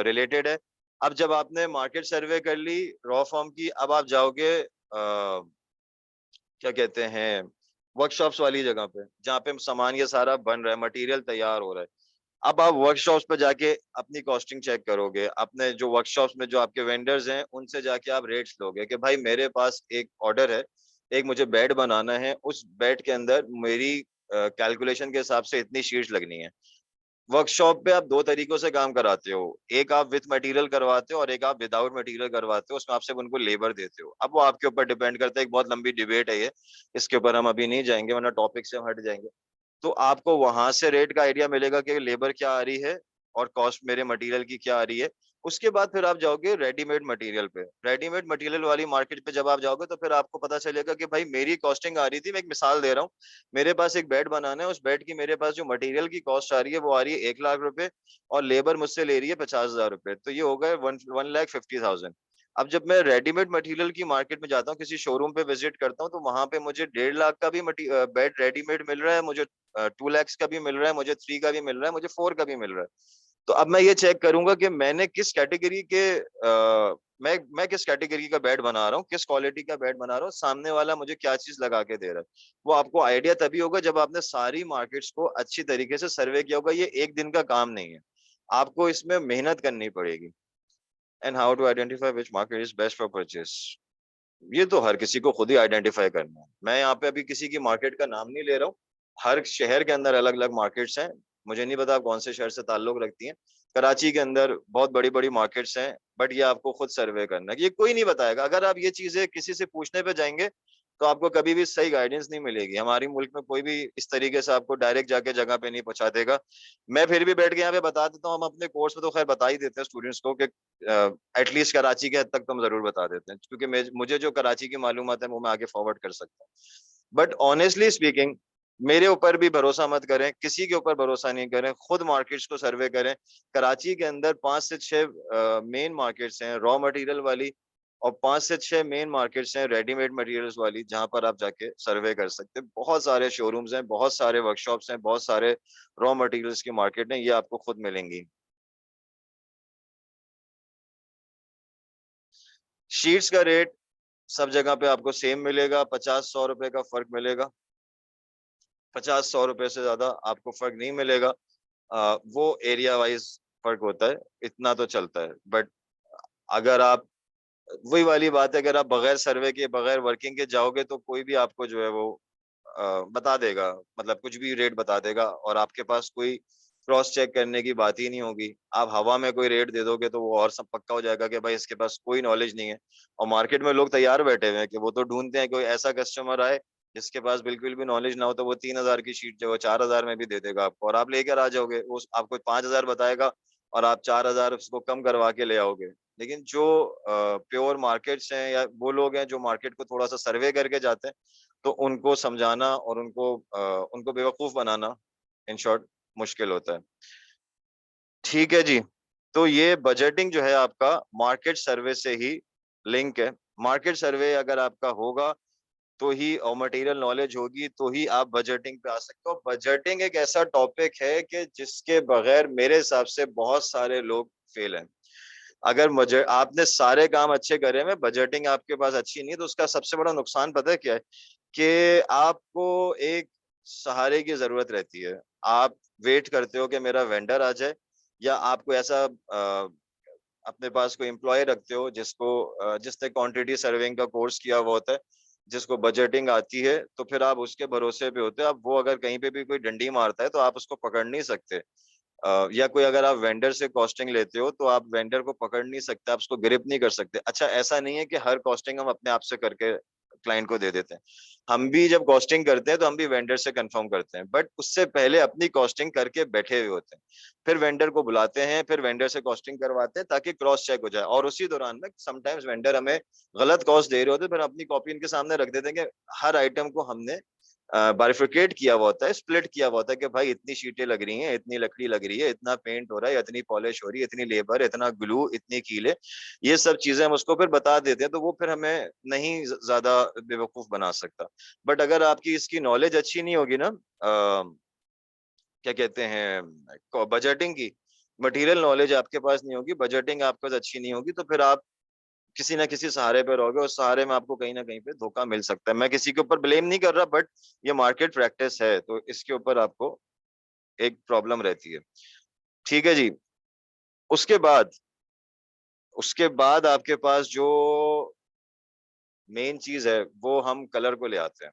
रिलेटेड है। अब जब आपने मार्केट सर्वे कर ली रॉ फॉर्म की, अब आप जाओगे क्या कहते हैं, वर्कशॉप्स वाली जगह पे, जहाँ पे सामान ये सारा बन रहा है, मटेरियल तैयार हो रहा है। अब आप वर्कशॉप्स पे जाके अपनी कॉस्टिंग चेक करोगे, अपने जो वर्कशॉप्स में जो आपके वेंडर्स हैं उनसे जाके आप रेट्स लोगे कि भाई मेरे पास एक ऑर्डर है, एक मुझे बेड बनाना है, उस बेड के अंदर मेरी कैलकुलेशन के हिसाब से इतनी शीट्स लगनी है। वर्कशॉप पे आप दो तरीकों से काम कराते हो, एक आप विथ मटेरियल करवाते हो और एक आप विदाउट मटेरियल करवाते हो, उसमें आप सिर्फ उनको लेबर देते हो। अब वो आपके ऊपर डिपेंड करता है, एक बहुत लंबी डिबेट है ये, इसके ऊपर हम अभी नहीं जाएंगे वरना टॉपिक से हम हट जाएंगे। तो आपको वहां से रेट का आइडिया मिलेगा कि लेबर क्या आ रही है और कॉस्ट मेरे मटेरियल की क्या आ रही है। उसके बाद फिर आप जाओगे रेडीमेड मटेरियल पे, रेडीमेड मटेरियल वाली मार्केट पे जब आप जाओगे तो फिर आपको पता चलेगा कि भाई मेरी कॉस्टिंग आ रही थी, मैं एक मिसाल दे रहा हूँ, मेरे पास एक बेड बनाना है, उस बेड की मेरे पास जो मटेरियल की कॉस्ट आ रही है वो आ रही है 1 लाख रुपए, और लेबर मुझसे ले रही है 50,000 रुपए, तो ये हो गए 1,50,000। अब जब मैं रेडीमेड मटेरियल की मार्केट में जाता हूँ, किसी शोरूम पे विजिट करता हूँ, तो वहां पे मुझे 1.5 लाख का भी बेड रेडीमेड मिल रहा है, मुझे 2 lakhs का भी मिल रहा है, मुझे 3 का भी मिल रहा है, मुझे 4 का भी मिल रहा है। तो अब मैं ये चेक करूंगा कि मैंने किस कैटेगरी के मैं किस कैटेगरी का बेड बना रहा हूँ, किस क्वालिटी का बेड बना रहा हूँ, सामने वाला मुझे क्या चीज लगा के दे रहा है। वो आपको आइडिया तभी होगा जब आपने सारी मार्केट्स को अच्छी तरीके से सर्वे किया होगा। ये एक दिन का काम नहीं है, आपको इसमें मेहनत करनी पड़ेगी। And how to identify which market is best for purchase, ये तो हर किसी को खुद ही आइडेंटिफाई करना है। मैं यहाँ पे अभी किसी की मार्केट का नाम नहीं ले रहा हूँ, हर शहर के अंदर अलग अलग मार्केट्स हैं, मुझे नहीं पता आप कौन से शहर से ताल्लुक रखती हैं। कराची के अंदर बहुत बड़ी बड़ी मार्केट्स हैं, बट ये आपको खुद सर्वे करना है, ये कोई नहीं बताएगा। अगर आप ये चीजें किसी से पूछने पे जाएंगे तो आपको कभी भी सही गाइडेंस नहीं मिलेगी। हमारी मुल्क में कोई भी इस तरीके से आपको डायरेक्ट जाके जगह पे नहीं पहुंचा देगा। मैं फिर भी बैठ के यहाँ पे बता देता हूँ, हम अपने कोर्स में तो खैर बता ही देते हैं स्टूडेंट्स को कि एटलीस्ट कराची के हद तक तो हम जरूर बता देते हैं, क्योंकि मुझे जो कराची की मालूमात है वो मैं आगे फॉरवर्ड कर सकता हूँ। बट ऑनेस्टली स्पीकिंग, मेरे ऊपर भी भरोसा मत करें, किसी के ऊपर भरोसा नहीं करें, खुद मार्केट्स को सर्वे करें। कराची के अंदर 5 से 6 मेन मार्केट्स हैं रॉ मटेरियल वाली, और 5 से 6 मेन मार्केट्स हैं रेडीमेड मटेरियल्स वाली, जहां पर आप जाके सर्वे कर सकते हैं। बहुत सारे शोरूम्स हैं, बहुत सारे वर्कशॉप्स हैं, बहुत सारे रॉ मटेरियल्स की मार्केट है, ये आपको खुद मिलेंगी। शीट्स का रेट सब जगह पे आपको सेम मिलेगा, 50-100 रुपए का फर्क मिलेगा, 50-100 रुपए से ज्यादा आपको फर्क नहीं मिलेगा। वो एरिया वाइज फर्क होता है, इतना तो चलता है। बट अगर आप, वही वाली बात है, अगर आप बगैर सर्वे के बगैर वर्किंग के जाओगे तो कोई भी आपको जो है वो बता देगा, मतलब कुछ भी रेट बता देगा, और आपके पास कोई क्रॉस चेक करने की बात ही नहीं होगी। आप हवा में कोई रेट दे दोगे तो वो और सब पक्का हो जाएगा कि भाई इसके पास कोई नॉलेज नहीं है। और मार्केट में लोग तैयार बैठे हुए हैं कि वो तो ढूंढते हैं कोई ऐसा कस्टमर आए जिसके पास बिल्कुल भी नॉलेज ना हो, तो वो 3,000 की शीट जो वो 4,000 में भी दे देगा आपको, और आप लेकर आ जाओगे। वो आपको 5,000 बताएगा और आप 4,000 उसको कम करवा के ले आओगे, लेकिन जो प्योर मार्केट्स हैं या वो लोग हैं जो मार्केट को थोड़ा सा सर्वे करके जाते हैं, तो उनको समझाना और उनको बेवकूफ बनाना इन शॉर्ट मुश्किल होता है। ठीक है जी। तो ये बजटिंग जो है आपका मार्केट सर्वे से ही लिंक है। मार्केट सर्वे अगर आपका होगा तो ही, और मटेरियल नॉलेज होगी तो ही आप बजटिंग पे आ सकते हो। बजटिंग एक ऐसा टॉपिक है कि जिसके बगैर मेरे हिसाब से बहुत सारे लोग फेल हैं। अगर मुझे आपने सारे काम अच्छे करे में बजटिंग आपके पास अच्छी नहीं है, तो उसका सबसे बड़ा नुकसान पता है क्या है? कि आपको एक सहारे की जरूरत रहती है। आप वेट करते हो कि मेरा वेंडर आ जाए, या आपको ऐसा अपने पास कोई एम्प्लॉय रखते हो जिसने क्वांटिटी सर्विंग का कोर्स किया हुआ होता है, जिसको बजटिंग आती है, तो फिर आप उसके भरोसे पे होते हो। अब वो अगर कहीं पे भी कोई डंडी मारता है तो आप उसको पकड़ नहीं सकते। या कोई अगर आप वेंडर से कॉस्टिंग लेते हो तो आप वेंडर को पकड़ नहीं सकते, आप उसको ग्रिप नहीं कर सकते। अच्छा, ऐसा नहीं है कि हर कॉस्टिंग हम अपने आप से करके क्लाइंट को दे देते हैं। हम भी जब कॉस्टिंग करते हैं तो हम भी वेंडर से कंफर्म करते हैं, बट उससे पहले अपनी कॉस्टिंग करके बैठे हुए होते हैं। फिर वेंडर को बुलाते हैं, फिर वेंडर से कॉस्टिंग करवाते हैं ताकि क्रॉस चेक हो जाए। और उसी दौरान में समटाइम्स वेंडर हमें गलत कॉस्ट दे रहे होते हैं, फिर अपनी कॉपी इनके सामने रख देते हैं कि हर आइटम को हमने बारिफिकेट किया हुआ होता है, स्प्लिट किया हुआ होता है कि भाई इतनी शीटें लग रही हैं, इतनी लकड़ी लग रही है, इतना पेंट हो रहा है, इतनी पॉलिश हो रही है, इतनी लेबर, इतना ग्लू, इतनी कीले। ये सब चीजें हम उसको फिर बता देते हैं, तो वो फिर हमें नहीं ज्यादा बेवकूफ बना सकता। बट अगर आपकी इसकी नॉलेज अच्छी नहीं होगी ना, क्या कहते हैं, बजटिंग की, मटेरियल नॉलेज आपके पास नहीं होगी, बजटिंग आपके पास अच्छी नहीं होगी, तो फिर आप किसी ना किसी सहारे पे रहोगे, और सहारे में आपको कहीं ना कहीं पे धोखा मिल सकता है। मैं किसी के ऊपर ब्लेम नहीं कर रहा, बट ये मार्केट प्रैक्टिस है, तो इसके ऊपर आपको एक प्रॉब्लम रहती है। ठीक है जी। उसके बाद उसके बाद आपके पास जो मेन चीज है वो हम कलर को ले आते हैं।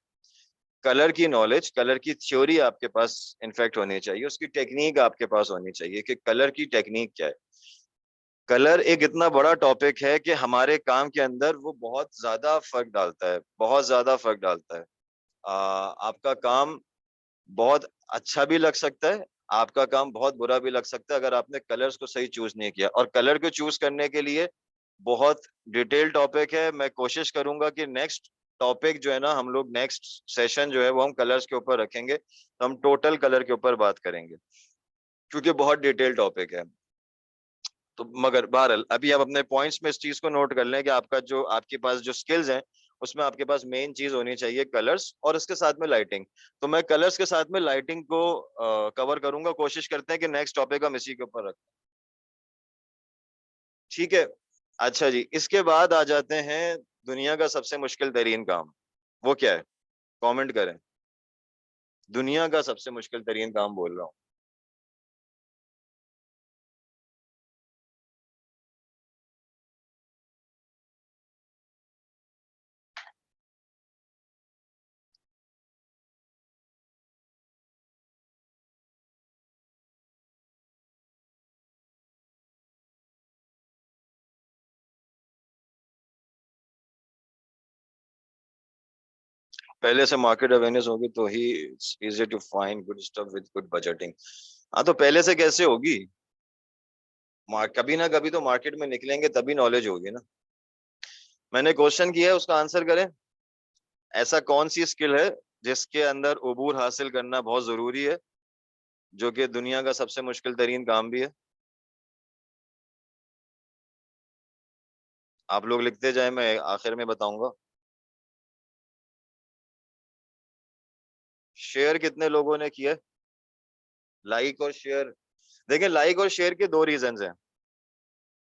कलर की नॉलेज, कलर की थ्योरी आपके पास इनफैक्ट होनी चाहिए, उसकी टेक्निक आपके पास होनी चाहिए कि कलर की टेक्निक क्या है। कलर एक इतना बड़ा टॉपिक है कि हमारे काम के अंदर वो बहुत ज्यादा फर्क डालता है, बहुत ज्यादा फर्क डालता है। आपका काम बहुत अच्छा भी लग सकता है, आपका काम बहुत बुरा भी लग सकता है, अगर आपने कलर्स को सही चूज नहीं किया। और कलर को चूज करने के लिए बहुत डिटेल टॉपिक है। मैं कोशिश करूंगा कि नेक्स्ट टॉपिक जो है ना, हम लोग नेक्स्ट सेशन जो है वो हम कलर्स के ऊपर रखेंगे, तो हम टोटल कलर के ऊपर बात करेंगे, क्योंकि बहुत डिटेल टॉपिक है। तो मगर बहरहाल अभी आप अपने पॉइंट्स में इस चीज को नोट कर लें कि आपका जो आपके पास जो स्किल्स हैं, उसमें आपके पास मेन चीज होनी चाहिए कलर्स, और इसके साथ में लाइटिंग। तो मैं कलर्स के साथ में लाइटिंग को कवर करूंगा। कोशिश करते हैं कि नेक्स्ट टॉपिक हम इसी के ऊपर रखें। ठीक है। अच्छा जी, इसके बाद आ जाते हैं दुनिया का सबसे मुश्किल तरीन काम। वो क्या है? कमेंट करें। दुनिया का सबसे मुश्किल तरीन काम बोल रहा हूँ। पहले से मार्केट अवेयरनेस होगी तो ही easy to find good stuff with good budgeting. हाँ, तो पहले से कैसे होगी? कभी ना कभी तो मार्केट में निकलेंगे तभी नॉलेज होगी ना। मैंने क्वेश्चन किया है, उसका आंसर करें। ऐसा कौन सी स्किल है जिसके अंदर उबूर हासिल करना बहुत जरूरी है, जो कि दुनिया का सबसे मुश्किल तरीन काम भी है? आप लोग लिखते जाए, मैं आखिर में बताऊंगा। शेयर कितने लोगों ने किया? लाइक और शेयर। देखिए, लाइक और शेयर के दो रीजंस हैं।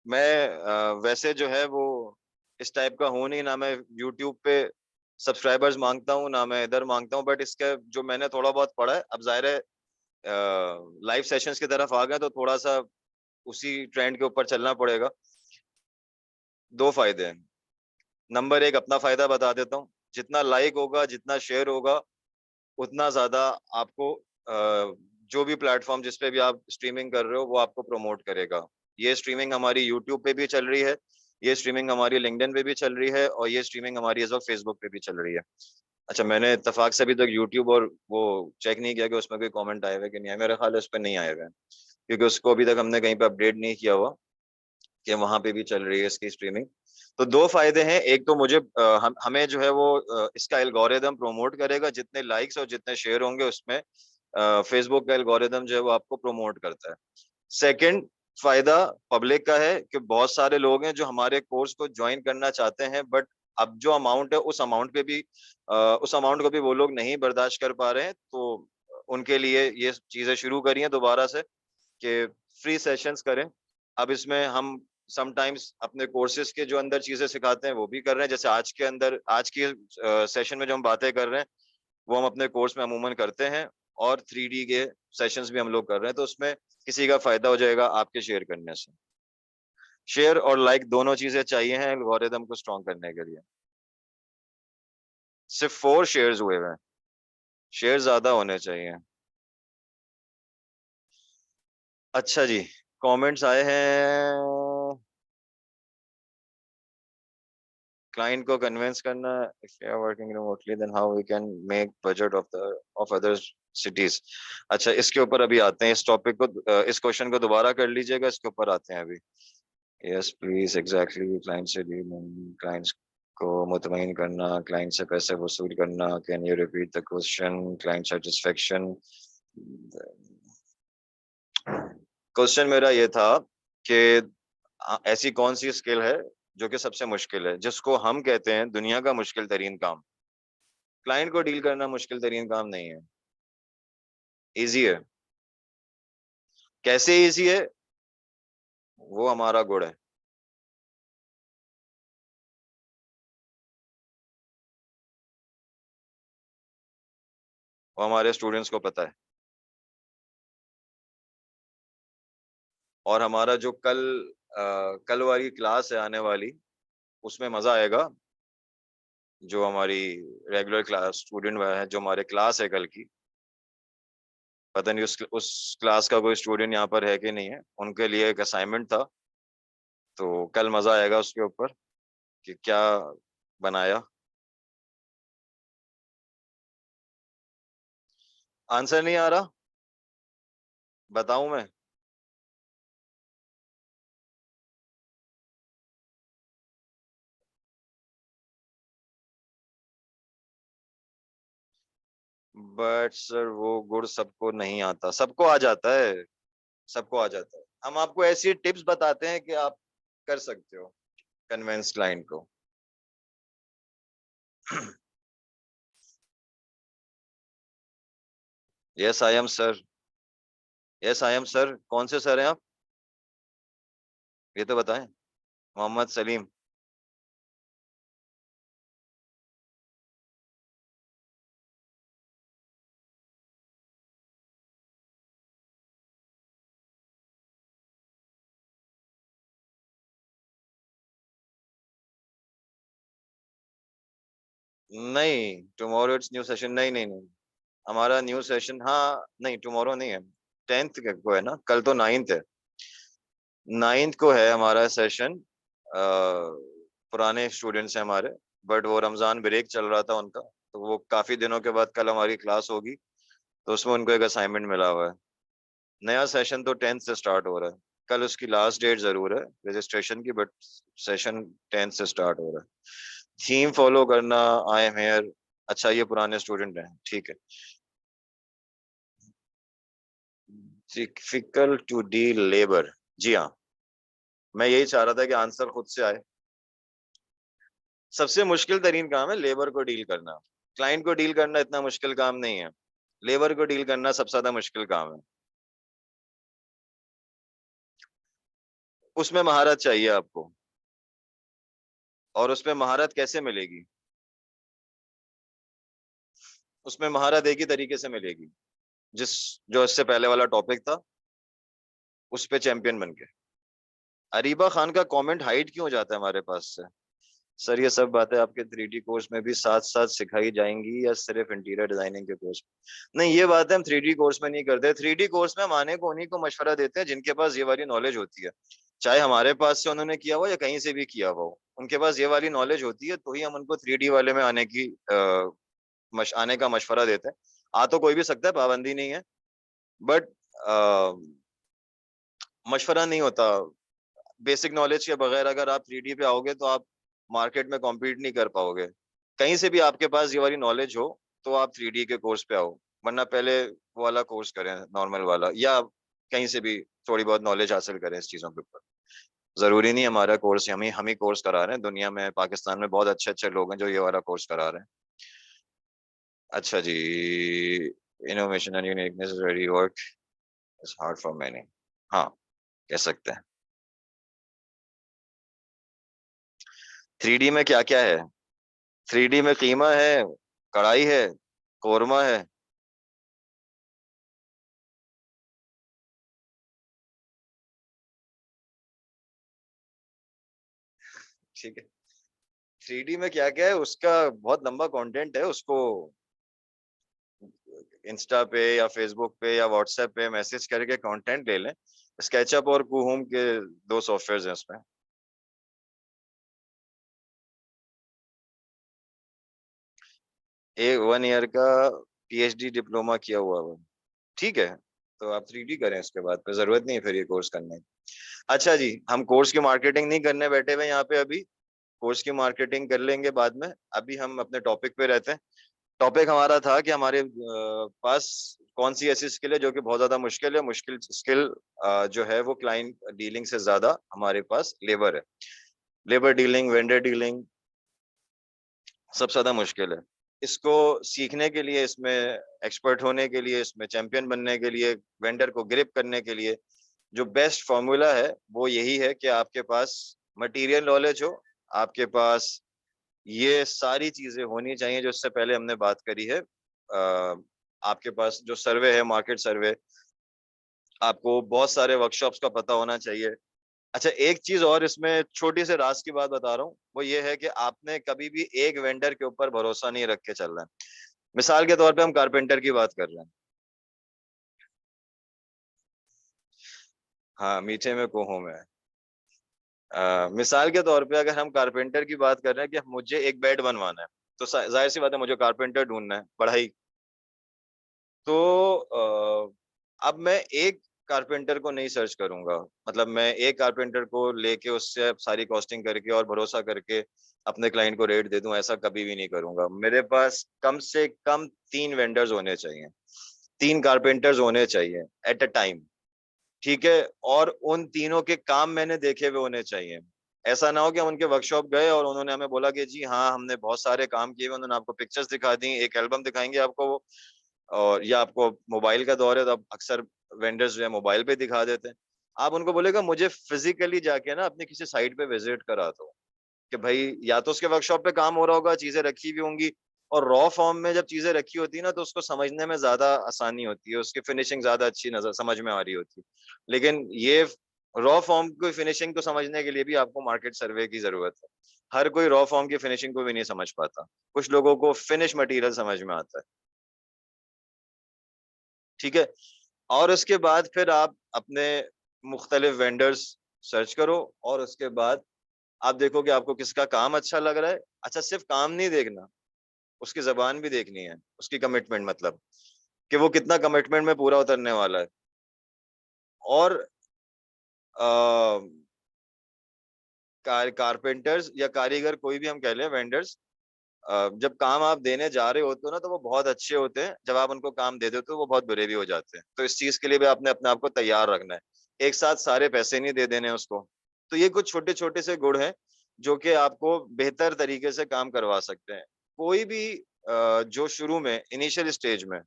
मैं वैसे जो है वो इस टाइप का हूं नहीं, ना मैं यूट्यूब पे सब्सक्राइबर्स मांगता हूँ, ना मैं इधर मांगता हूँ। बट इसका जो मैंने थोड़ा बहुत पढ़ा है, अब जाहिर है लाइव सेशंस की तरफ आ गए तो थोड़ा सा उसी ट्रेंड के ऊपर चलना पड़ेगा। दो फायदे हैं। नंबर एक, अपना फायदा बता देता हूँ। जितना लाइक होगा, जितना शेयर होगा, उतना ज्यादा आपको जो भी प्लेटफॉर्म जिस पे भी आप स्ट्रीमिंग कर रहे हो वो आपको प्रमोट करेगा। ये स्ट्रीमिंग हमारी यूट्यूब पे भी चल रही है, ये स्ट्रीमिंग हमारी लिंक्डइन पे भी चल रही है, और ये स्ट्रीमिंग हमारी इस वक्त फेसबुक पे भी चल रही है। अच्छा, मैंने इत्तेफाक से अभी तक यूट्यूब और वो चेक नहीं किया कि उसमें कोई कमेंट आए हुए कि नहीं आए। मेरा ख्याल है उस पर नहीं आए हुए हैं, क्योंकि उसको अभी तक हमने कहीं पे अपडेट नहीं किया हुआ। कि वहां पे भी चल रही है इसकी स्ट्रीमिंग। तो दो फायदे हैं, एक तो मुझे हमें जो है वो इसका एल्गोरिदम प्रमोट करेगा, जितने लाइक्स और जितने शेयर होंगे उसमें फेसबुक का एल्गोरिदम जो है वो आपको प्रमोट करता है। सेकंड फायदा पब्लिक का है कि बहुत सारे लोग हैं जो हमारे कोर्स को ज्वाइन करना चाहते हैं, बट अब जो अमाउंट है उस अमाउंट पे भी उस अमाउंट को भी वो लोग नहीं बर्दाश्त कर पा रहे हैं, तो उनके लिए ये चीजें शुरू करी हैं दोबारा से कि फ्री सेशंस करें। अब इसमें हम समटाइम्स अपने कोर्सेज के जो अंदर चीजें सिखाते हैं वो भी कर रहे हैं, जैसे आज के सेशन में जो हम बातें कर रहे हैं वो हम अपने कोर्स में अमूमन करते हैं, और 3D के सेशंस भी हम लोग कर रहे हैं, तो उसमें किसी का फायदा हो जाएगा आपके शेयर करने से। शेयर और लाइक दोनों चीजें चाहिए हैं एल्गोरिदम को स्ट्रॉन्ग करने के लिए। सिर्फ 4 शेयर्स हुए हैं, शेयर ज्यादा होने चाहिए। अच्छा जी, कमेंट्स आए हैं। क्लाइंट को कन्विंस करना, if you are working remotely then how we can make budget of other cities. अच्छा, इसके ऊपर अभी आते हैं, इस टॉपिक को इस क्वेश्चन को दोबारा कर लीजिएगा, इसके ऊपर आते हैं अभी। यस प्लीज, एग्जैक्टली, क्लाइंट से डीलिंग, क्लाइंट्स को मुतमईन करना, क्लाइंट से पैसे वसूल करना। Can you repeat the question? Client satisfaction. Question मेरा ये था कि ऐसी कौन सी स्किल है जो कि सबसे मुश्किल है, जिसको हम कहते हैं दुनिया का मुश्किल तरीन काम। क्लाइंट को डील करना मुश्किल तरीन काम नहीं है, इजी है। कैसे इजी है? वो हमारा गुण है, वो हमारे स्टूडेंट्स को पता है। और हमारा जो कल वाली क्लास है आने वाली, उसमें मजा आएगा। जो हमारी रेगुलर क्लास स्टूडेंट है, जो हमारे क्लास है कल की, पता नहीं उस क्लास का कोई स्टूडेंट यहाँ पर है कि नहीं है, उनके लिए एक असाइनमेंट था, तो कल मजा आएगा उसके ऊपर कि क्या बनाया। आंसर नहीं आ रहा, बताऊं मैं? बट सर वो गुड़ सबको नहीं आता, सबको आ जाता है, सबको आ जाता है। हम आपको ऐसी टिप्स बताते हैं कि आप कर सकते हो कन्विंस क्लाइंट को। Yes I am sir. Yes I am sir. कौन से सर हैं आप, ये तो बताएं। मोहम्मद सलीम। नहीं, टुमारो इट्स न्यू सेशन, नहीं नहीं नहीं। हमारा न्यू सेशन, हाँ, नहीं टुमारो नहीं है, 10th को है ना, कल तो 9th है। 9th को है हमारा सेशन। पुराने स्टूडेंट्स हैं हमारे, बट वो रमजान ब्रेक चल रहा था उनका, तो वो काफी दिनों के बाद कल हमारी क्लास होगी, तो उसमें उनको एक असाइनमेंट मिला हुआ है। नया सेशन तो 10th से स्टार्ट हो रहा है। कल उसकी लास्ट डेट जरूर है रजिस्ट्रेशन की, बट सेशन 10th से स्टार्ट हो रहा है। थीम फॉलो करना, आई एम हेयर। अच्छा, ये पुराने स्टूडेंट हैं, ठीक है। डिफिकल्ट टू डील लेबर, जी हाँ, मैं यही चाह रहा था कि आंसर खुद से आए। सबसे मुश्किल तरीन काम है लेबर को डील करना। क्लाइंट को डील करना इतना मुश्किल काम नहीं है, लेबर को डील करना सबसे ज्यादा मुश्किल काम है। उसमें महारत चाहिए आपको। और उसमें महारत कैसे मिलेगी? उसमें महारत एक ही तरीके से मिलेगी, जिस जो इससे पहले वाला टॉपिक था उस पे चैंपियन बन के। अरीबा खान का कमेंट हाइड क्यों हो जाता है हमारे पास से? सर ये सब बातें आपके 3D कोर्स में भी साथ साथ सिखाई जाएंगी या सिर्फ इंटीरियर डिजाइनिंग के कोर्स में? नहीं, ये बातें हम 3D कोर्स में नहीं करते। 3D कोर्स में हम आने को उन्हीं को मशवरा देते हैं जिनके पास ये वाली नॉलेज होती है, चाहे हमारे पास से उन्होंने किया हो या कहीं से भी किया हुआ हो, उनके पास ये वाली नॉलेज होती है, तो ही हम उनको 3D वाले में आने का मशवरा देते हैं। आ तो कोई भी सकता है, पाबंदी नहीं है, बट मशवरा नहीं होता। बेसिक नॉलेज के बगैर अगर आप 3D पे आओगे तो आप मार्केट में कॉम्पीट नहीं कर पाओगे। कहीं से भी आपके पास ये वाली नॉलेज हो तो आप 3D के कोर्स पे आओ, वरना पहले वो वाला कोर्स करें नॉर्मल वाला, या कहीं से भी थोड़ी बहुत नॉलेज हासिल करें इस चीजों के ऊपर। जरूरी नहीं हमारा कोर्स हम ही कोर्स करा रहे हैं, दुनिया में पाकिस्तान में बहुत अच्छे अच्छे लोग हैं जो ये वाला कोर्स करा रहे हैं। अच्छा जी, innovation and uniqueness ready work is hard for many. हाँ, कह सकते हैं। 3D में क्या क्या है? 3D में कीमा है, कढ़ाई है, कोरमा है। ठीक है, 3D में क्या क्या है उसका बहुत लंबा कंटेंट है, उसको इंस्टा पे या फेसबुक पे या व्हाट्सएप पे मैसेज करके कंटेंट ले लें। स्केचअप और कुहुम के दो सॉफ्टवेयर हैं उसमें। एक 1 ईयर का PhD डिप्लोमा किया हुआ वो। ठीक है, तो आप 3D करें, उसके बाद फिर जरूरत नहीं है फिर ये कोर्स करने की। अच्छा जी, हम कोर्स की मार्केटिंग नहीं करने बैठे हुए यहाँ पे अभी, कोर्स की मार्केटिंग कर लेंगे बाद में। अभी हम अपने टॉपिक पे रहते हैं। टॉपिक हमारा था कि हमारे पास कौन सी ऐसी स्किल है जो कि बहुत ज्यादा मुश्किल है। मुश्किल स्किल जो है वो क्लाइंट डीलिंग से ज्यादा हमारे पास लेबर है। लेबर डीलिंग, वेंडर डीलिंग सबसे ज्यादा मुश्किल है। इसको सीखने के लिए, इसमें एक्सपर्ट होने के लिए, इसमें चैंपियन बनने के लिए, वेंडर को ग्रिप करने के लिए जो बेस्ट फॉर्मूला है वो यही है कि आपके पास मटेरियल नॉलेज हो, आपके पास ये सारी चीजें होनी चाहिए जो इससे पहले हमने बात करी है। आपके पास जो सर्वे है, मार्केट सर्वे, आपको बहुत सारे वर्कशॉप्स का पता होना चाहिए। अच्छा, एक चीज और इसमें छोटी से राज की बात बता रहा हूँ, वो ये है कि आपने कभी भी एक वेंडर के ऊपर भरोसा नहीं रख के चलना है। मिसाल के तौर पे हम कारपेंटर की बात कर रहे हैं। हाँ, मीठे में कुहू में। मिसाल के तौर पे अगर हम कारपेंटर की बात कर रहे हैं कि मुझे एक बेड बनवाना है, तो जाहिर सी बात है मुझे कारपेंटर ढूंढना है, बढ़ाई। तो अब मैं एक कारपेंटर को नहीं सर्च करूंगा, मतलब मैं एक कारपेंटर को लेके उससे सारी कॉस्टिंग करके और भरोसा करके अपने क्लाइंट को रेट दे दूं, ऐसा कभी भी नहीं करूंगा। मेरे पास कम से कम 3 वेंडर्स होने चाहिए, 3 कारपेंटर्स होने चाहिए एट अ टाइम। ठीक है, और उन तीनों के काम मैंने देखे हुए होने चाहिए। ऐसा ना हो कि हम उनके वर्कशॉप गए और उन्होंने हमें बोला कि जी हाँ हमने बहुत सारे काम किए हुए, उन्होंने आपको पिक्चर्स दिखा दी, एक एल्बम दिखाएंगे आपको वो, और या आपको मोबाइल का दौर है तो अब अक्सर वेंडर्स जो है मोबाइल पे दिखा देते हैं। आप उनको बोलेगा मुझे फिजिकली जाके ना अपनी किसी साइट पे विजिट करा दो, कि भाई या तो उसके वर्कशॉप पे काम हो रहा होगा, चीजें रखी हुई होंगी, और रॉ फॉर्म में जब चीजें रखी होती है ना तो उसको समझने में ज्यादा आसानी होती है, उसकी फिनिशिंग ज्यादा अच्छी नजर समझ में आ रही होती है। लेकिन ये रॉ फॉर्म की फिनिशिंग को समझने के लिए भी आपको मार्केट सर्वे की जरूरत है। हर कोई रॉ फॉर्म की फिनिशिंग को भी नहीं समझ पाता, कुछ लोगों को फिनिश मटेरियल समझ में आता है। ठीक है, और उसके बाद फिर आप अपने मुख्तलिफ वेंडर्स सर्च करो, और उसके बाद आप देखो कि आपको किसका काम अच्छा लग रहा है। अच्छा, सिर्फ काम नहीं देखना, उसकी जबान भी देखनी है, उसकी कमिटमेंट, मतलब कि वो कितना कमिटमेंट में पूरा उतरने वाला है। और कारपेंटर्स या कारीगर कोई भी हम कह लें, वेंडर्स, जब काम आप देने जा रहे होते हो ना तो वो बहुत अच्छे होते हैं, जब आप उनको काम दे देते हो वो बहुत बुरे भी हो जाते हैं। तो इस चीज के लिए भी आपने अपने आप को तैयार रखना है, एक साथ सारे पैसे नहीं दे देने उसको। तो ये कुछ छोटे छोटे से गुण हैं जो कि आपको बेहतर तरीके से काम करवा सकते हैं। कोई भी जो शुरू में इनिशियल स्टेज में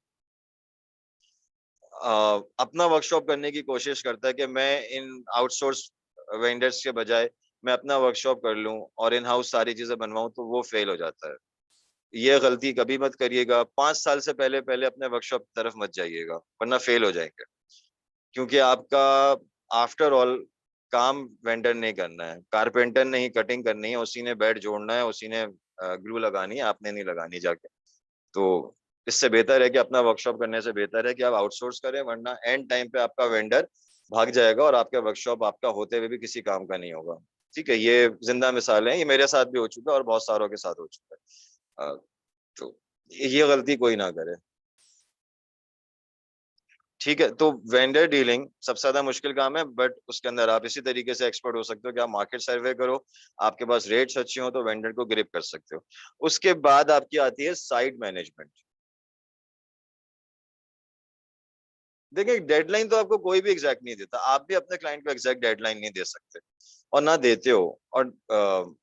अपना वर्कशॉप करने की कोशिश करता है कि मैं इन आउटसोर्स वेंडर्स के बजाय मैं अपना वर्कशॉप कर लूं और इन हाउस सारी चीजें बनवाऊं, तो वो फेल हो जाता है। ये गलती कभी मत करिएगा, 5 साल से पहले पहले अपने वर्कशॉप की तरफ मत जाइएगा, वरना फेल हो जाएंगे। क्योंकि आपका आफ्टर ऑल काम वेंडर नहीं करना है, कारपेंटर ने ही कटिंग करनी है, उसी ने बेड जोड़ना है, उसी ने ग्लू लगानी है, आपने नहीं लगानी जाके। तो इससे बेहतर है कि अपना वर्कशॉप करने से बेहतर है कि आप आउटसोर्स करें, वरना एंड टाइम पे आपका वेंडर भाग जाएगा और आपका वर्कशॉप आपका होते हुए भी किसी काम का नहीं होगा। ठीक है, ये जिंदा मिसाल है, ये मेरे साथ भी हो चुका है और बहुत सारों के साथ हो चुका है। तो ये गलती कोई ना करे। ठीक है, तो वेंडर डीलिंग सबसे ज्यादा मुश्किल काम है, बट उसके अंदर आप इसी तरीके से एक्सपर्ट हो सकते हो कि आप मार्केट सर्वे करो, आपके पास रेट्स अच्छे हो तो वेंडर को ग्रिप कर सकते हो। उसके बाद आपकी आती है साइट मैनेजमेंट। देखिए, डेडलाइन तो आपको कोई भी एग्जैक्ट नहीं देता, आप भी अपने क्लाइंट को एग्जैक्ट डेडलाइन नहीं दे सकते और ना देते हो। और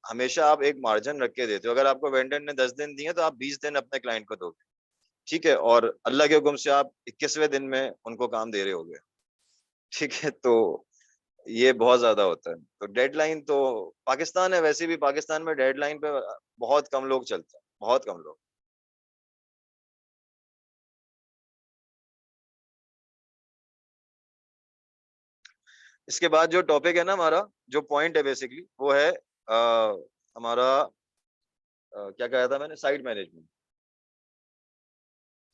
हमेशा आप एक मार्जिन रख के देते हो। अगर आपको वेंडर ने 10 दिन दिए तो आप 20 दिन अपने क्लाइंट को दोगे, ठीक है, और अल्लाह के हुक्म से आप 21वें दिन में उनको काम दे रहे होगे, ठीक है। तो ये बहुत ज्यादा होता है। तो डेडलाइन तो, पाकिस्तान है वैसे भी, पाकिस्तान में डेडलाइन पे बहुत कम लोग चलते हैं, बहुत कम लोग। इसके बाद जो टॉपिक है ना हमारा, जो पॉइंट है बेसिकली वो है हमारा क्या कहा था मैंने, site management.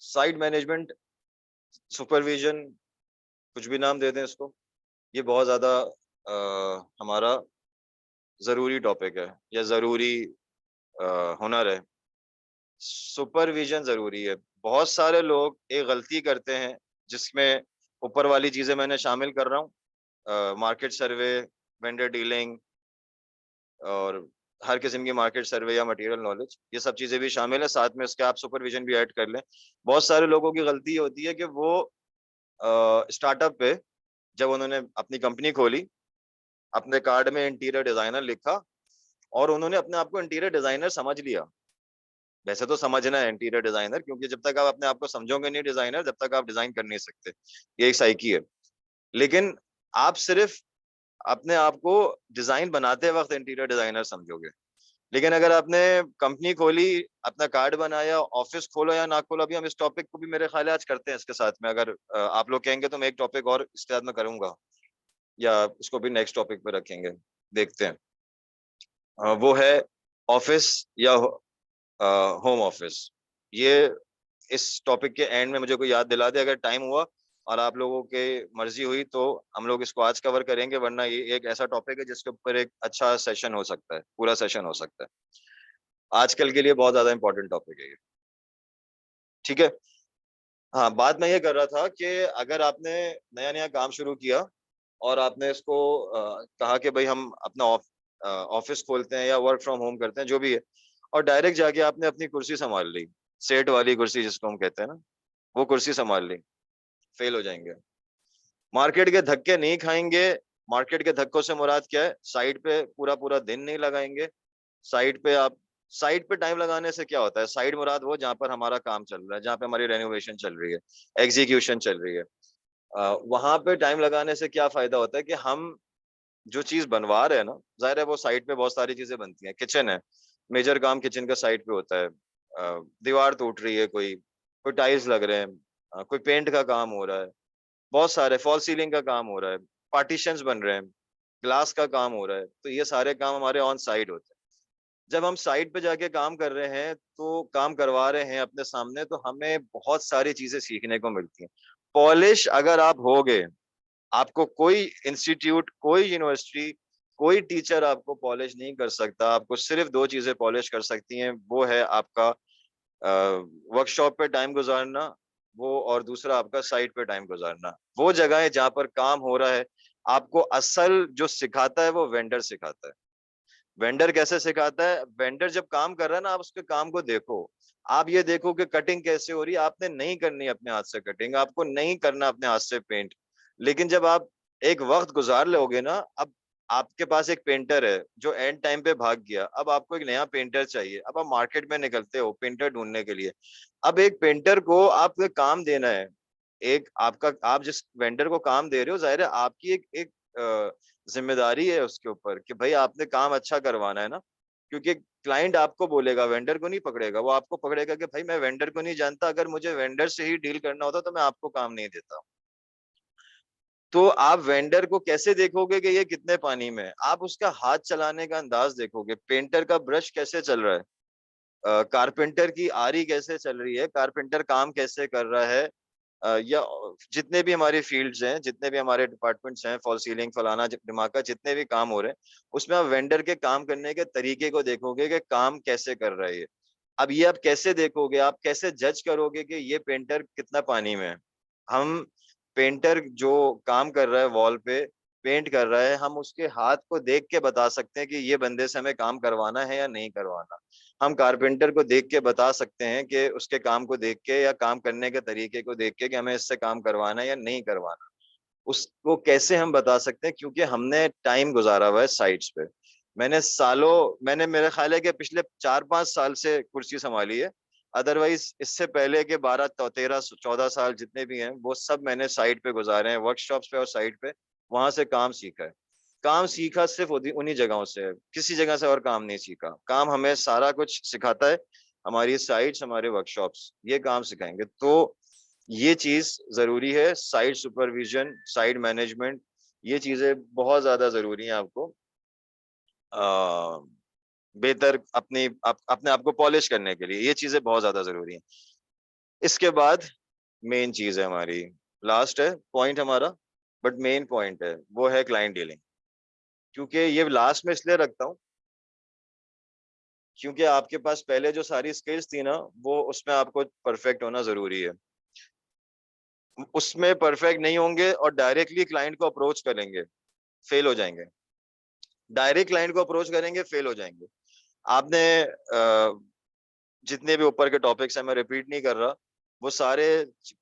Site management, supervision, कुछ भी नाम दे दें इसको, ये बहुत ज्यादा हमारा जरूरी टॉपिक है या जरूरी हुनर है। सुपरविजन जरूरी है। बहुत सारे लोग एक गलती करते हैं जिसमें ऊपर वाली चीजें मैंने शामिल कर रहा हूँ, मार्केट सर्वे, वेंडर डीलिंग, और हर किस्म की मार्केट सर्वे या मटेरियल नॉलेज, ये सब चीजें भी शामिल है। साथ में इसके आप सुपरविजन भी ऐड कर लें। बहुत सारे लोगों की गलती होती है कि वो स्टार्टअप पे जब उन्होंने अपनी कंपनी खोली, अपने कार्ड में इंटीरियर डिजाइनर लिखा और उन्होंने अपने आप को इंटीरियर डिजाइनर समझ लिया। वैसे तो समझना है इंटीरियर डिजाइनर, क्योंकि जब तक आप अपने आप को समझोगे नहीं डिजाइनर, जब तक आप डिजाइन कर नहीं सकते, ये एक साइकी है। लेकिन आप सिर्फ अपने आप को डिजाइन बनाते वक्त इंटीरियर डिजाइनर समझोगे। लेकिन अगर आपने कंपनी खोली, अपना कार्ड बनाया, ऑफिस खोलो या ना खोलो, अभी हम इस टॉपिक को भी मेरे ख्याल है आज करते हैं इसके साथ में, अगर आप लोग कहेंगे तो मैं एक टॉपिक और इसके साथ में करूंगा, या उसको भी नेक्स्ट टॉपिक पे रखेंगे, देखते हैं। वो है ऑफिस या होम ऑफिस। ये इस टॉपिक के एंड में मुझे कोई याद दिला दे, अगर टाइम हुआ और आप लोगों के मर्जी हुई तो हम लोग इसको आज कवर करेंगे, वरना ये एक ऐसा टॉपिक है जिसके ऊपर एक अच्छा सेशन हो सकता है, पूरा सेशन हो सकता है। आजकल के लिए बहुत ज्यादा इंपॉर्टेंट टॉपिक है ये, ठीक है। हाँ, बात मैं ये कर रहा था कि अगर आपने नया नया काम शुरू किया और आपने इसको कहा कि भाई हम अपना ऑफिस खोलते हैं या वर्क फ्रॉम होम करते हैं, जो भी है, और डायरेक्ट जाके आपने अपनी कुर्सी संभाल ली, सेट वाली कुर्सी जिसको हम कहते हैं ना, वो कुर्सी संभाल ली, फेल हो जाएंगे। मार्केट के धक्के नहीं खाएंगे। मार्केट के धक्कों से मुराद क्या है, साइट पे पूरा पूरा दिन नहीं लगाएंगे। साइट पे आप, साइट पे टाइम लगाने से क्या होता है, साइट मुराद वो जहाँ पर हमारा काम चल रहा है, जहाँ पे हमारी रेनोवेशन चल रही है, एग्जीक्यूशन चल रही है। वहां पे टाइम लगाने से क्या फायदा होता है कि हम जो चीज बनवा रहे हैं ना, जाहिर है वो साइट पे बहुत सारी चीजें बनती हैं। किचन है, मेजर काम किचन का साइट पे होता है। दीवार टूट रही है, कोई कोई टाइल्स लग रहे हैं, कोई पेंट का काम हो रहा है, बहुत सारे फॉल सीलिंग का काम हो रहा है, पार्टीशंस बन रहे हैं, ग्लास का काम हो रहा है। तो ये सारे काम हमारे ऑन साइट होते हैं। जब हम साइट पे जाके काम कर रहे हैं, तो काम करवा रहे हैं अपने सामने, तो हमें बहुत सारी चीजें सीखने को मिलती हैं। पॉलिश अगर आप होगे, आपको कोई इंस्टीट्यूट, कोई यूनिवर्सिटी, कोई टीचर आपको पॉलिश नहीं कर सकता। आपको सिर्फ दो चीजें पॉलिश कर सकती हैं, वो है आपका वर्कशॉप पे टाइम गुजारना, वो, और दूसरा आपका साइट पे टाइम गुजारना। वो जगह है जहाँ पर काम हो रहा है। आपको असल जो सिखाता है वो वेंडर सिखाता है। वेंडर कैसे सिखाता है, वेंडर जब काम कर रहा है ना, आप उसके काम को देखो। आप ये देखो कि कटिंग कैसे हो रही है। आपने नहीं करनी अपने हाथ से कटिंग, आपको नहीं करना अपने हाथ से पेंट। लेकिन जब आप एक वक्त गुजार लोगे ना, अब आपके पास एक पेंटर है जो एंड टाइम पे भाग गया, अब आपको एक नया पेंटर चाहिए, अब आप मार्केट में निकलते हो पेंटर ढूंढने के लिए। अब एक पेंटर को आपको काम देना है, एक आपका, आप जिस वेंडर को काम दे रहे हो, जाहिर है आपकी एक एक जिम्मेदारी है उसके ऊपर कि भाई आपने काम अच्छा करवाना है ना। क्योंकि क्लाइंट आपको बोलेगा, वेंडर को नहीं पकड़ेगा। वो आपको पकड़ेगा कि भाई मैं वेंडर को नहीं जानता, अगर मुझे वेंडर से ही डील करना होता तो मैं आपको काम नहीं देता। तो आप वेंडर को कैसे देखोगे कि ये कितने पानी में है? आप उसका हाथ चलाने का अंदाज देखोगे, पेंटर का ब्रश कैसे चल रहा है, कारपेंटर की आरी कैसे चल रही है, कारपेंटर काम कैसे कर रहा है, या जितने भी हमारे फील्ड्स हैं, जितने भी हमारे डिपार्टमेंट्स हैं, फॉल सीलिंग, फलाना दिमागा, जितने भी काम हो रहे हैं, उसमें आप वेंडर के काम करने के तरीके को देखोगे कि काम कैसे कर रहा है ये। अब ये आप कैसे देखोगे, आप कैसे जज करोगे कि ये पेंटर कितना पानी में है? हम पेंटर जो काम कर रहा है वॉल पे, पेंट कर रहा है, हम उसके हाथ को देख के बता सकते हैं कि ये बंदे से हमें काम करवाना है या नहीं करवाना। हम कारपेंटर को देख के बता सकते हैं कि उसके काम को देख के या काम करने के तरीके को देख के कि हमें इससे काम करवाना है या नहीं करवाना। उसको कैसे हम बता सकते हैं? क्योंकि हमने टाइम गुजारा हुआ है साइट्स पे। मैंने मेरे ख्याल है कि पिछले 4-5 साल से कुर्सी संभाली है। अदरवाइज इससे पहले के 12-13-14 साल जितने भी हैं वो सब मैंने साइट पे गुजारे हैं, वर्कशॉप्स पे और साइट पे। वहां से काम सीखा है। काम सीखा सिर्फ उन्हीं जगहों से है, किसी जगह से और काम नहीं सीखा। काम हमें सारा कुछ सिखाता है हमारी साइट्स, हमारे वर्कशॉप्स, ये काम सिखाएंगे। तो ये चीज जरूरी है, साइट सुपरविजन, साइट मैनेजमेंट, ये चीजें बहुत ज्यादा जरूरी हैं आपको बेहतर अपने आप को पॉलिश करने के लिए। ये चीजें बहुत ज्यादा जरूरी हैं। इसके बाद मेन चीज है हमारी, लास्ट है पॉइंट हमारा, बट मेन पॉइंट है वो है क्लाइंट डीलिंग। क्योंकि ये लास्ट में इसलिए रखता हूँ क्योंकि आपके पास पहले जो सारी स्किल्स थी ना, वो उसमें आपको परफेक्ट होना जरूरी है। उसमें परफेक्ट नहीं होंगे और डायरेक्टली क्लाइंट को अप्रोच करेंगे, फेल हो जाएंगे। डायरेक्ट क्लाइंट को अप्रोच करेंगे, फेल हो जाएंगे। आपने जितने भी ऊपर के टॉपिक्स हैं, मैं रिपीट नहीं कर रहा, वो सारे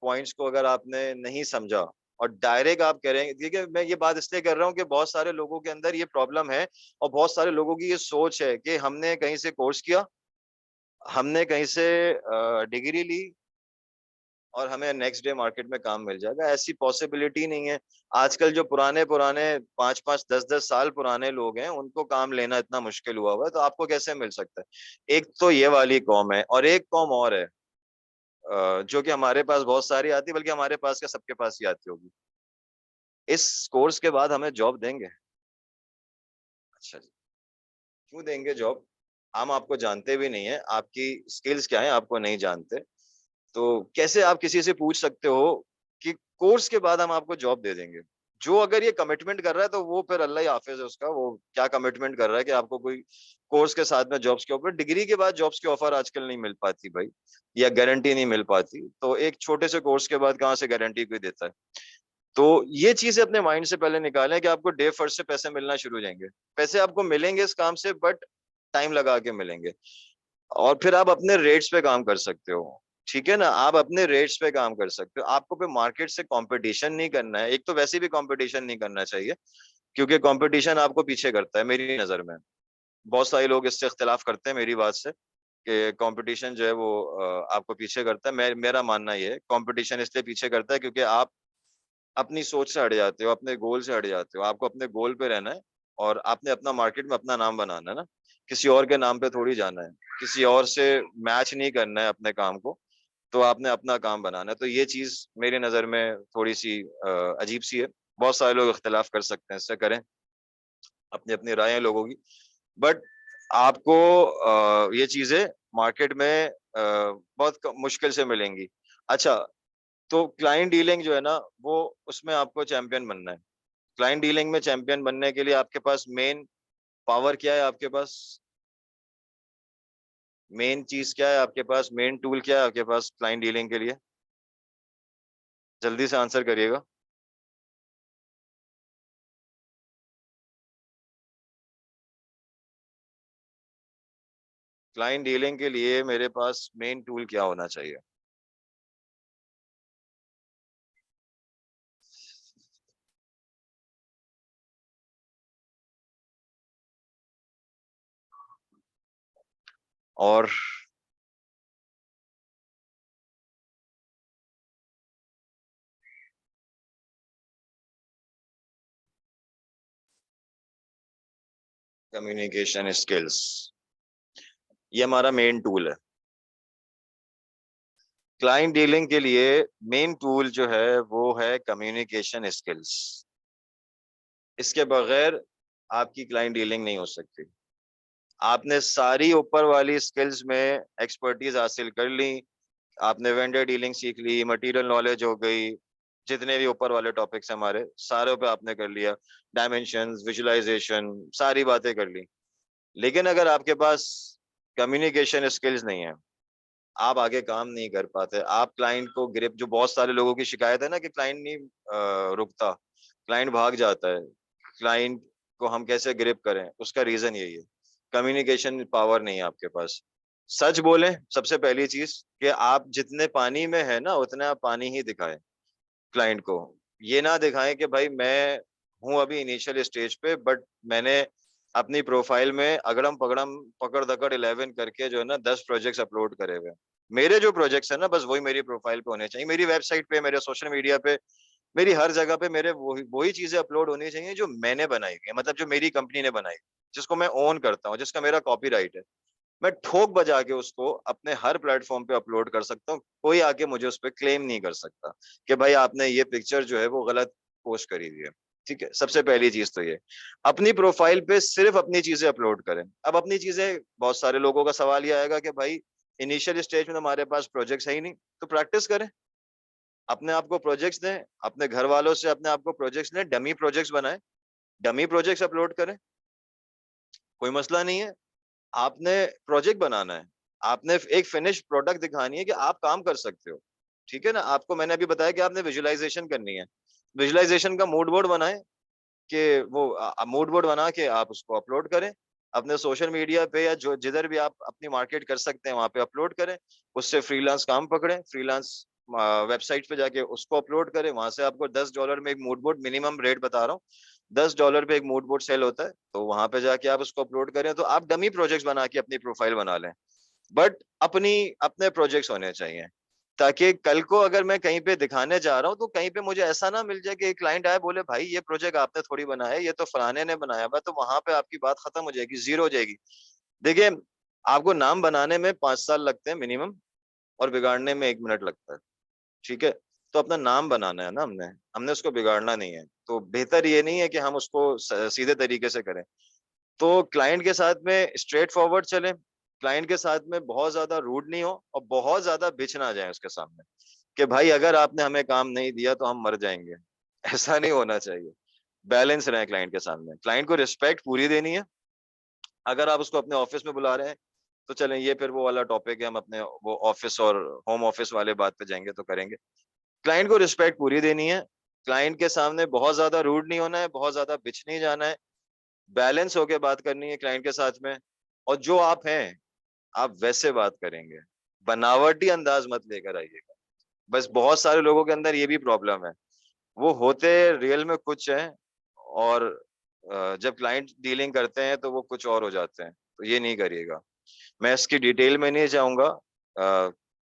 पॉइंट्स को अगर आपने नहीं समझा और डायरेक्ट आप करेंगे, देखिए मैं ये बात इसलिए कर रहा हूँ कि बहुत सारे लोगों के अंदर ये प्रॉब्लम है और बहुत सारे लोगों की ये सोच है कि हमने कहीं से कोर्स किया, हमने कहीं से डिग्री ली और हमें नेक्स्ट डे मार्केट में काम मिल जाएगा। ऐसी पॉसिबिलिटी नहीं है। आजकल जो पुराने पुराने 5-5 10-10 साल पुराने लोग हैं उनको काम लेना इतना मुश्किल हुआ हुआ है, तो आपको कैसे मिल सकता है? एक तो ये वाली कॉम है और एक कॉम और है जो कि हमारे पास बहुत सारी आती है, बल्कि हमारे पास क्या सबके पास ही आती होगी। इस कोर्स के बाद हमें जॉब देंगे? अच्छा जी, क्यों देंगे जॉब? हम आपको जानते भी नहीं है, आपकी स्किल्स क्या है आपको नहीं जानते। तो कैसे आप किसी से पूछ सकते हो कि कोर्स के बाद हम आपको जॉब दे देंगे? जो अगर ये कमिटमेंट कर रहा है तो वो फिर अल्लाह ही हाफिज है उसका। वो क्या कमिटमेंट कर रहा है कि आपको कोई कोर्स के साथ में जॉब्स के ऊपर, डिग्री के बाद जॉब्स की ऑफर आजकल नहीं मिल पाती भाई, या गारंटी नहीं मिल पाती। तो एक छोटे से कोर्स के बाद कहाँ से गारंटी कोई देता है? तो ये चीजें अपने माइंड से पहले निकालें कि आपको डे फर्स्ट से पैसे मिलना शुरू हो जाएंगे। पैसे आपको मिलेंगे इस काम से, बट टाइम लगा के मिलेंगे। और फिर आप अपने रेट्स पे काम कर सकते हो। ठीक है ना, आप अपने रेट्स पे काम कर सकते हो। आपको पे मार्केट से कंपटीशन नहीं करना है। एक तो वैसे भी कंपटीशन नहीं करना चाहिए, क्योंकि कंपटीशन आपको पीछे करता है मेरी नजर में। बहुत सारे लोग इससे इख्तिलाफ करते हैं मेरी बात से कि कंपटीशन जो है वो आपको पीछे करता है। मेरा मानना ये है कंपटीशन इसलिए पीछे करता है क्योंकि आप अपनी सोच से हट जाते हो, अपने गोल से हट जाते हो। आपको अपने गोल पे रहना है और आपने अपना मार्केट में अपना नाम बनाना है ना, किसी और के नाम पे थोड़ी जाना है, किसी और से मैच नहीं करना है अपने काम को। तो आपने अपना काम बनाना है। तो ये चीज मेरी नजर में थोड़ी सी अजीब सी है। बहुत सारे लोग इख्तिलाफ कर सकते हैं, इससे करें, अपनी अपनी राय है लोगों की। बट आपको ये चीजें मार्केट में बहुत मुश्किल से मिलेंगी। अच्छा, तो क्लाइंट डीलिंग जो है ना, वो उसमें आपको चैंपियन बनना है। क्लाइंट डीलिंग में चैंपियन बनने के लिए आपके पास मेन पावर क्या है? आपके पास मेन चीज क्या है? आपके पास मेन टूल क्या है आपके पास क्लाइंट डीलिंग के लिए? जल्दी से आंसर करिएगा। क्लाइंट डीलिंग के लिए मेरे पास मेन टूल क्या होना चाहिए? और कम्युनिकेशन स्किल्स, ये हमारा मेन टूल है। क्लाइंट डीलिंग के लिए मेन टूल जो है वो है कम्युनिकेशन स्किल्स। इसके बगैर आपकी क्लाइंट डीलिंग नहीं हो सकती। आपने सारी ऊपर वाली स्किल्स में एक्सपर्टीज हासिल कर ली, आपने वेंडर डीलिंग सीख ली, मटेरियल नॉलेज हो गई, जितने भी ऊपर वाले टॉपिक्स हैं हमारे सारे पे आपने कर लिया, डायमेंशंस, विजुअलाइजेशन, सारी बातें कर ली। लेकिन अगर आपके पास कम्युनिकेशन स्किल्स नहीं है, आप आगे काम नहीं कर पाते। आप क्लाइंट को ग्रिप, जो बहुत सारे लोगों की शिकायत है ना कि क्लाइंट नहीं रुकता, क्लाइंट भाग जाता है, क्लाइंट को हम कैसे ग्रिप करें, उसका रीजन यही है, कम्युनिकेशन पावर नहीं है आपके पास। सच बोलें सबसे पहली चीज, कि आप जितने पानी में है ना उतने आप पानी ही दिखाएं क्लाइंट को। ये ना दिखाएं कि भाई मैं हूं अभी इनिशियल स्टेज पे, बट मैंने अपनी प्रोफाइल में अगड़म पगड़म पकड़ दकड़ 11 करके जो है ना 10 प्रोजेक्ट्स अपलोड करे हुए हैं। मेरे जो प्रोजेक्ट्स है ना बस वही मेरी प्रोफाइल पे होने चाहिए, मेरी वेबसाइट पे, मेरे सोशल मीडिया पे, मेरी हर जगह पे मेरे वही वही चीजें अपलोड होनी चाहिए जो मैंने बनाई हुई है, मतलब जो मेरी कंपनी ने बनाई, जिसको मैं ओन करता हूँ, जिसका मेरा कॉपीराइट है। मैं ठोक बजा के उसको अपने हर प्लेटफॉर्म पे अपलोड कर सकता हूँ, कोई आके मुझे उस पर क्लेम नहीं कर सकता कि भाई आपने ये पिक्चर जो है वो गलत पोस्ट करी हुई है। ठीक है, सबसे पहली चीज तो ये, अपनी प्रोफाइल पे सिर्फ अपनी चीजें अपलोड करें। अब अपनी चीजें, बहुत सारे लोगों का सवाल ये आएगा कि भाई इनिशियल स्टेज में हमारे पास प्रोजेक्ट्स है ही नहीं, तो प्रैक्टिस करें, अपने आप को प्रोजेक्ट्स दें, अपने घर वालों से अपने आप को प्रोजेक्ट्स दें, डमी प्रोजेक्ट्स बनाएं, डमी प्रोजेक्ट्स अपलोड करें, कोई मसला नहीं है। आपने प्रोजेक्ट बनाना है, आपने एक फिनिश प्रोडक्ट दिखानी है कि आप काम कर सकते हो। ठीक है ना, आपको मैंने अभी बताया कि आपने विजुअलाइजेशन करनी है, विजुअलाइजेशन का मूड बोर्ड बनाएं, कि वो मूड बोर्ड बना के आप उसको अपलोड करें अपने सोशल मीडिया पे, या जो जिधर भी आप अपनी मार्केट कर सकते हैं वहां पे अपलोड करें। उससे फ्रीलांस काम पकड़ें, फ्रीलांस वेबसाइट पे जाके उसको अपलोड करें, वहां से आपको $10 में एक मूड बोर्ड, मिनिमम रेट बता रहा हूँ, $10 पे एक मूड बोर्ड सेल होता है, तो वहां पे जाके आप उसको अपलोड करें, तो आप डमी प्रोजेक्ट्स बना के अपनी प्रोफाइल बना लें। बट अपने प्रोजेक्ट्स होने चाहिए, ताकि कल को अगर मैं कहीं पे दिखाने जा रहा हूँ तो कहीं पे मुझे ऐसा ना मिल जाए कि एक क्लाइंट आए बोले भाई ये प्रोजेक्ट आपने थोड़ी बनाया है, ये तो फलाने ने बनाया हुआ, तो वहां पे आपकी बात खत्म हो जाएगी, जीरो हो जाएगी। देखिए, आपको नाम बनाने में 5 साल लगते हैं मिनिमम, और बिगाड़ने में 1 मिनट लगता है। ठीक है, तो अपना नाम बनाना है ना, हमने हमने उसको बिगाड़ना नहीं है, तो बेहतर ये नहीं है कि हम उसको सीधे तरीके से करें। तो क्लाइंट के साथ में स्ट्रेट फॉरवर्ड चले, क्लाइंट के साथ में बहुत ज्यादा रूड नहीं हो, और बहुत ज्यादा बिच ना जाए उसके सामने कि भाई अगर आपने हमें काम नहीं दिया तो हम मर जाएंगे। ऐसा नहीं होना चाहिए। बैलेंस रहे क्लाइंट के सामने, क्लाइंट को रिस्पेक्ट पूरी देनी है। अगर आप उसको अपने ऑफिस में बुला रहे हैं तो चलें, ये फिर वो वाला टॉपिक है, हम अपने वो ऑफिस और होम ऑफिस वाले बात पे जाएंगे तो करेंगे। क्लाइंट को रिस्पेक्ट पूरी देनी है, क्लाइंट के सामने बहुत ज्यादा रूड नहीं होना है, बहुत ज्यादा बिच नहीं जाना है, बैलेंस होके बात करनी है क्लाइंट के साथ में। और जो आप हैं आप वैसे बात करेंगे, बनावटी अंदाज मत लेकर आइएगा। बस बहुत सारे लोगों के अंदर ये भी प्रॉब्लम है, वो होते रियल में कुछ है, और जब क्लाइंट डीलिंग करते हैं तो वो कुछ और हो जाते हैं, तो ये नहीं करिएगा। मैं इसकी डिटेल में नहीं जाऊंगा,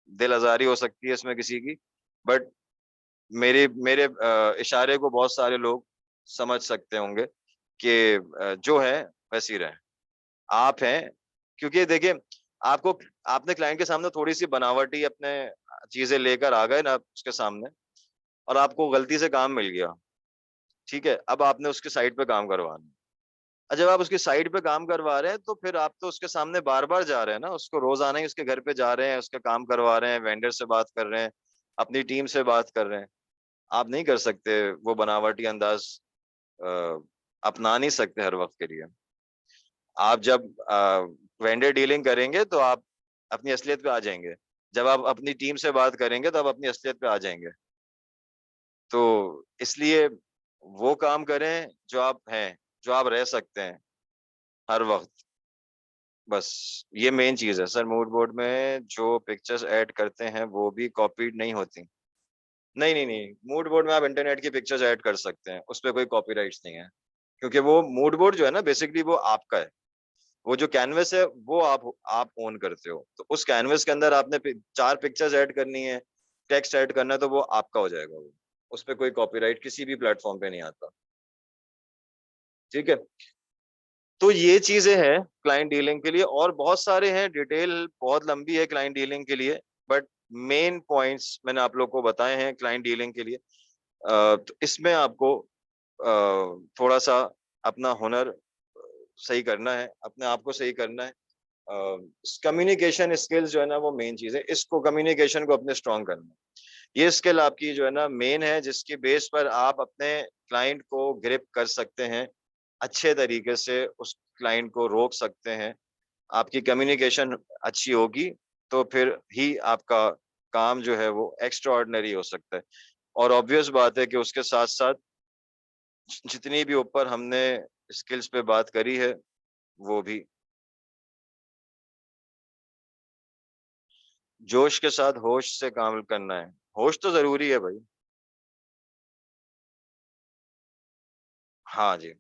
दिल आजारी हो सकती है इसमें किसी की, बट मेरे मेरे इशारे को बहुत सारे लोग समझ सकते होंगे कि जो है वैसी रहे, आप हैं। क्योंकि देखिए, आपको आपने क्लाइंट के सामने थोड़ी सी बनावटी अपने चीजें लेकर आ गए ना उसके सामने, और आपको गलती से काम मिल गया, ठीक है, अब आपने उसके साइड पे काम करवाना है। और जब आप उसकी साइड पे काम करवा रहे हैं तो फिर आप तो उसके सामने बार बार जा रहे हैं ना, उसको रोजाना ही उसके घर पे जा रहे हैं, उसका काम करवा रहे हैं, वेंडर से बात कर रहे हैं, अपनी टीम से बात कर रहे हैं। आप नहीं कर सकते वो बनावटी अंदाज, अ, अपना नहीं सकते हर वक्त के लिए। आप जब वेंडर डीलिंग करेंगे तो आप अपनी असलियत पे आ जाएंगे, जब आप अपनी टीम से बात करेंगे तो आप अपनी असलियत पे आ जाएंगे। तो इसलिए वो काम करें जो आप हैं, जो आप रह सकते हैं हर वक्त। बस ये मेन चीज है सर, मूड बोर्ड में जो पिक्चर्स ऐड करते हैं वो भी कॉपीड नहीं होती। नहीं नहीं नहीं, मूड बोर्ड में आप इंटरनेट की पिक्चर्स ऐड कर सकते हैं, उस पर कोई कॉपीराइट्स नहीं है, क्योंकि वो मूड बोर्ड जो है ना बेसिकली वो आपका है। वो जो कैनवस है वो आप ओन करते हो, तो उस कैनवस के अंदर आपने 4 पिक्चर्स ऐड करनी है, टेक्स्ट ऐड करना है, तो वो आपका हो जाएगा वो, उस पर कोई कॉपीराइट किसी भी प्लेटफॉर्म पे नहीं आता। ठीक है, तो ये चीजें हैं क्लाइंट डीलिंग के लिए, और बहुत सारे हैं, डिटेल बहुत लंबी है क्लाइंट डीलिंग के लिए, बट मेन पॉइंट्स मैंने आप लोग को बताए हैं क्लाइंट डीलिंग के लिए। तो इसमें आपको थोड़ा सा अपना हुनर सही करना है, अपने आप को सही करना है। कम्युनिकेशन स्किल्स जो है ना वो मेन चीज है, इसको कम्युनिकेशन को अपने स्ट्रॉन्ग करना है। ये स्किल आपकी जो है ना मेन है, जिसके बेस पर आप अपने क्लाइंट को ग्रिप कर सकते हैं, अच्छे तरीके से उस क्लाइंट को रोक सकते हैं। आपकी कम्युनिकेशन अच्छी होगी तो फिर ही आपका काम जो है वो एक्स्ट्रा ऑर्डिनरी हो सकता है। और ऑब्वियस बात है कि उसके साथ साथ जितनी भी ऊपर हमने स्किल्स पे बात करी है वो भी जोश के साथ होश से काम करना है। होश तो जरूरी है भाई। हाँ जी।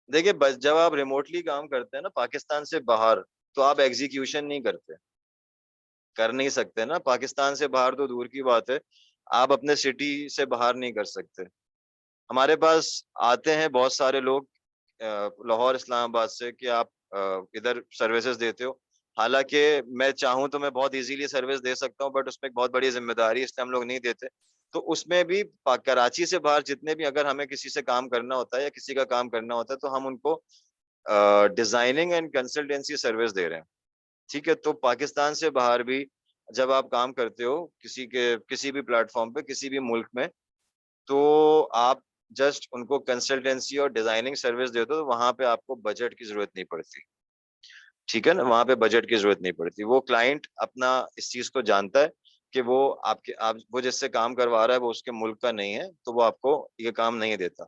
देखिए बस जब आप रिमोटली काम करते हैं ना पाकिस्तान से बाहर, तो आप एग्जीक्यूशन नहीं करते, कर नहीं सकते ना। पाकिस्तान से बाहर तो दूर की बात है, आप अपने सिटी से बाहर नहीं कर सकते। हमारे पास आते हैं बहुत सारे लोग लाहौर इस्लामाबाद से कि आप इधर सर्विसेज देते हो। हालांकि मैं चाहूँ तो मैं बहुत इजीली सर्विस दे सकता हूँ, बट उसमें एक बहुत बड़ी जिम्मेदारी है, इसलिए हम लोग नहीं देते। तो उसमें भी कराची से बाहर जितने भी अगर हमें किसी से काम करना होता है या किसी का काम करना होता है, तो हम उनको डिजाइनिंग एंड कंसल्टेंसी सर्विस दे रहे हैं। ठीक है, तो पाकिस्तान से बाहर भी जब आप काम करते हो किसी भी प्लेटफॉर्म पे किसी भी मुल्क में, तो आप जस्ट उनको कंसल्टेंसी और डिजाइनिंग सर्विस दे दो, तो वहां पे आपको बजट की जरूरत नहीं पड़ती। ठीक है ना, वहां पे बजट की जरूरत नहीं पड़ती। वो क्लाइंट अपना इस चीज को जानता है कि आप वो जिससे काम करवा रहा है वो उसके मुल्क का नहीं है, तो वो आपको ये काम नहीं देता।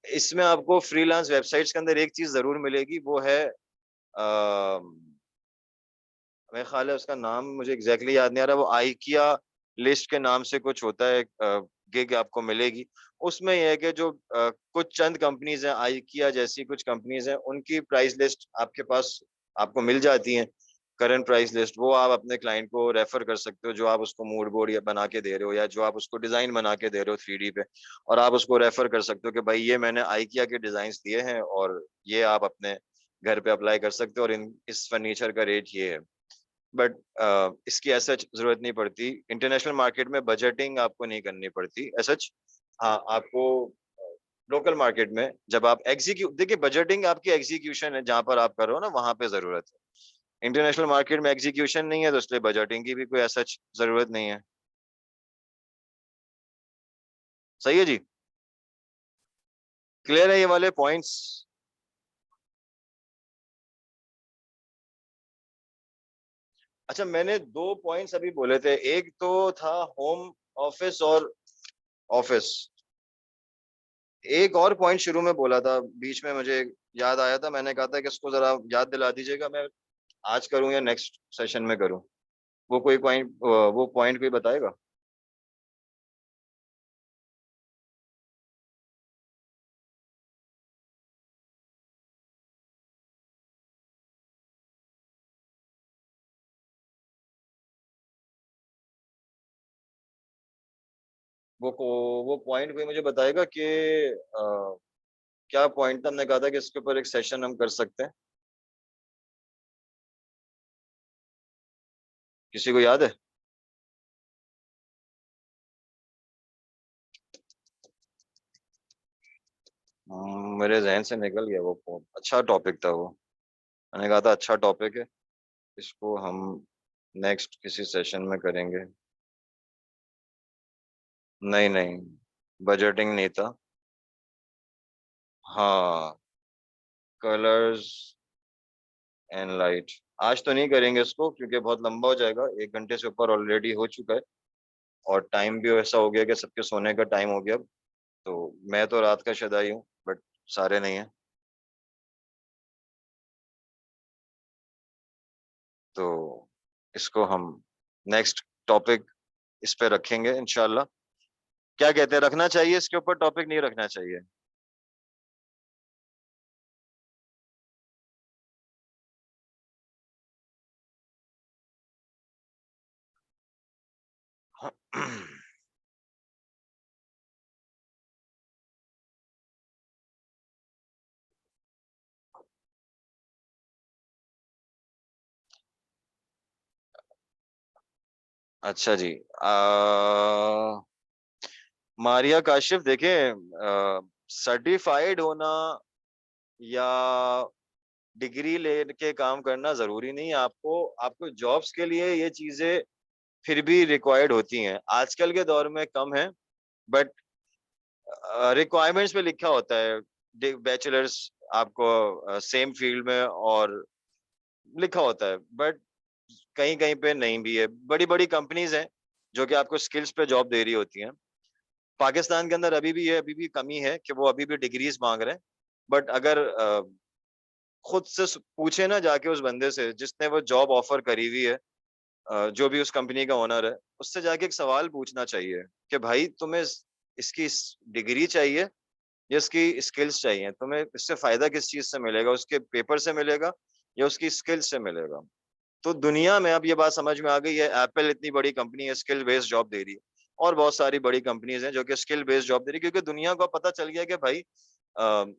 इसमें आपको फ्रीलांस वेबसाइट्स के अंदर एक चीज जरूर मिलेगी, वो है मेरे ख्याल है उसका नाम मुझे एग्जैक्टली याद नहीं आ रहा, वो आइकिया लिस्ट के नाम से कुछ होता है, गिग आपको मिलेगी। उसमें यह है कि जो कुछ चंद कंपनीज हैं, आइकिया जैसी कुछ कंपनीज हैं, उनकी प्राइस लिस्ट आपके पास आपको मिल जाती है। करंट प्राइस लिस्ट वो आप अपने क्लाइंट को रेफर कर सकते हो, जो आप उसको मूड बोर्ड या बना के दे रहे हो, या जो आप उसको डिजाइन बना के दे रहे हो 3D पे, और आप उसको रेफर कर सकते हो कि भाई ये मैंने आइकिया के डिजाइन दिए हैं और ये आप अपने घर पे अप्लाई कर सकते हो, और इन इस फर्नीचर का रेट ये है। बट इसकी ऐसा जरूरत नहीं पड़ती। इंटरनेशनल मार्केट में बजटिंग आपको नहीं करनी पड़ती ऐसा। हाँ, आपको लोकल मार्केट में जब आप एग्जीक्यूट, देखिए बजटिंग आपकी एग्जीक्यूशन है, जहां पर आप कर रहे हो ना वहां पे जरूरत है। इंटरनेशनल मार्केट में एग्जीक्यूशन नहीं है, तो इसलिए बजटिंग की भी कोई ऐसा जरूरत नहीं है। सही है जी। क्लियर है ये वाले पॉइंट्स। अच्छा, मैंने दो पॉइंट्स अभी बोले थे, एक तो था होम ऑफिस और ऑफिस। एक और पॉइंट शुरू में बोला था, बीच में मुझे याद आया था, मैंने कहा था कि इसको जरा याद दिला दीजिएगा, मैं आज करूं या नेक्स्ट सेशन में करूं। वो पॉइंट कोई बताएगा? वो पॉइंट कोई मुझे बताएगा कि क्या पॉइंट था, हमने कहा था कि इसके ऊपर एक सेशन हम कर सकते हैं। किसी को याद है? मेरे जहन से निकल गया वो point। अच्छा टॉपिक था वो। मैंने कहा था अच्छा टॉपिक है, इसको हम नेक्स्ट किसी सेशन में करेंगे। नहीं नहीं, बजटिंग नहीं था। हाँ, कलर्स एंड लाइट। आज तो नहीं करेंगे इसको, क्योंकि बहुत लंबा हो जाएगा, 1 घंटे से ऊपर ऑलरेडी हो चुका है, और टाइम भी ऐसा हो गया कि सबके सोने का टाइम हो गया अब। तो मैं तो रात का शदाई हूँ, बट सारे नहीं है। तो इसको हम नेक्स्ट टॉपिक इस पे रखेंगे इंशाल्लाह। क्या कहते हैं, रखना चाहिए इसके ऊपर टॉपिक, नहीं रखना चाहिए? अच्छा जी। मारिया काशिफ, देखें, सर्टिफाइड होना या डिग्री लेके काम करना जरूरी नहीं है। आपको आपको जॉब्स के लिए ये चीजें फिर भी रिक्वायर्ड होती हैं, आजकल के दौर में कम है, बट रिक्वायरमेंट्स पे लिखा होता है बैचलर्स आपको सेम फील्ड में, और लिखा होता है। बट कहीं कहीं पे नहीं भी है। बड़ी बड़ी कंपनीज हैं जो कि आपको स्किल्स पे जॉब दे रही होती हैं। पाकिस्तान के अंदर अभी भी है, अभी भी कमी है कि वो अभी भी डिग्रीज मांग रहे हैं। बट अगर खुद से पूछे ना जाके उस बंदे से जिसने वो जॉब ऑफर करी हुई है, जो भी उस कंपनी का ओनर है, उससे जाके एक सवाल पूछना चाहिए कि भाई तुम्हें इसकी डिग्री चाहिए या इसकी स्किल्स चाहिए, तुम्हें इससे फायदा किस चीज से मिलेगा, उसके पेपर से मिलेगा या उसकी स्किल्स से मिलेगा। तो दुनिया में अब ये बात समझ में आ गई है, एप्पल इतनी बड़ी कंपनी है, स्किल बेस्ड जॉब दे रही है, और बहुत सारी बड़ी कंपनीज हैं जो कि स्किल बेस्ड जॉब दे रही है, क्योंकि दुनिया को पता चल गया कि भाई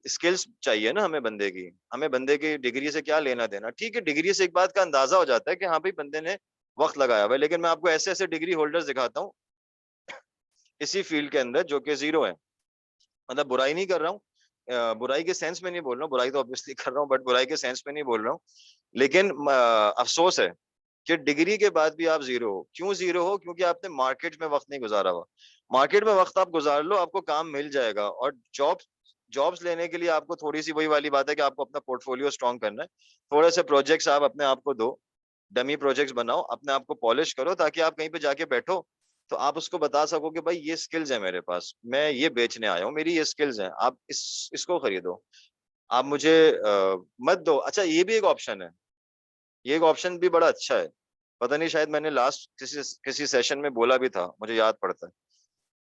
स्किल्स चाहिए ना हमें बंदे की, हमें बंदे की डिग्री से क्या लेना देना। ठीक है, डिग्री से एक बात का अंदाजा हो जाता है कि हाँ भाई बंदे ने वक्त लगाया हुआ है, लेकिन मैं आपको ऐसे ऐसे डिग्री होल्डर्स दिखाता हूँ इसी फील्ड के अंदर जो कि जीरो है। मतलब बुराई नहीं कर रहा हूँ, बुराई के सेंस में नहीं बोल रहा हूँ, बुराई तो ऑब्वियसली कर रहा हूँ, बट बुराई के सेंस में नहीं बोल रहा हूँ। लेकिन अफसोस है कि डिग्री के बाद भी आप जीरो हो। क्यों जीरो हो? क्योंकि आपने मार्केट में वक्त नहीं गुजारा हुआ। मार्केट में वक्त आप गुजार लो, आपको काम मिल जाएगा। और जॉब्स लेने के लिए आपको थोड़ी सी वही वाली बात है कि आपको अपना पोर्टफोलियो स्ट्रॉन्ग करना है। थोड़े से प्रोजेक्ट्स आप अपने आप को दो, डमी प्रोजेक्ट्स बनाओ, अपने आप को पॉलिश करो, ताकि आप कहीं पे जाके बैठो तो आप उसको बता सको कि भाई ये स्किल्स है मेरे पास, मैं ये बेचने आया हूँ, मेरी ये स्किल्स हैं, आप इसको खरीदो, आप मुझे मत दो। अच्छा, ये भी एक ऑप्शन है, ये एक ऑप्शन भी बड़ा अच्छा है। पता नहीं, शायद मैंने लास्ट किसी किसी सेशन में बोला भी था, मुझे याद पड़ता है।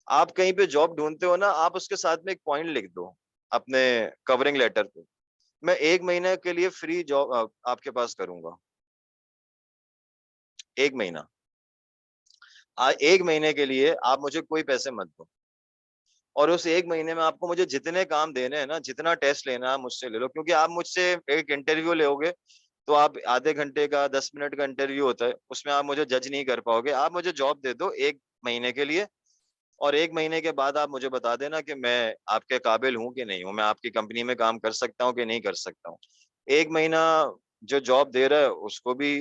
आप कहीं पे जॉब ढूंढते हो ना, आप उसके साथ में एक पॉइंट लिख दो अपने कवरिंग लेटर पे, मैं 1 महीने के लिए फ्री जॉब आपके पास करूंगा। 1 महीना, 1 महीने के लिए आप मुझे कोई पैसे मत दो, और उस 1 महीने में आपको मुझे जितने काम देने हैं ना, जितना टेस्ट लेना है मुझसे ले लो। क्योंकि आप मुझसे एक इंटरव्यू लोगे तो आप आधे घंटे का 10 मिनट का इंटरव्यू होता है, उसमें आप मुझे जज नहीं कर पाओगे। आप मुझे जॉब दे दो 1 महीने के लिए, और 1 महीने के बाद आप मुझे बता देना कि मैं आपके काबिल हूँ कि नहीं हूँ, मैं आपकी कंपनी में काम कर सकता हूँ कि नहीं कर सकता हूँ। 1 महीना जो जॉब दे रहा है उसको भी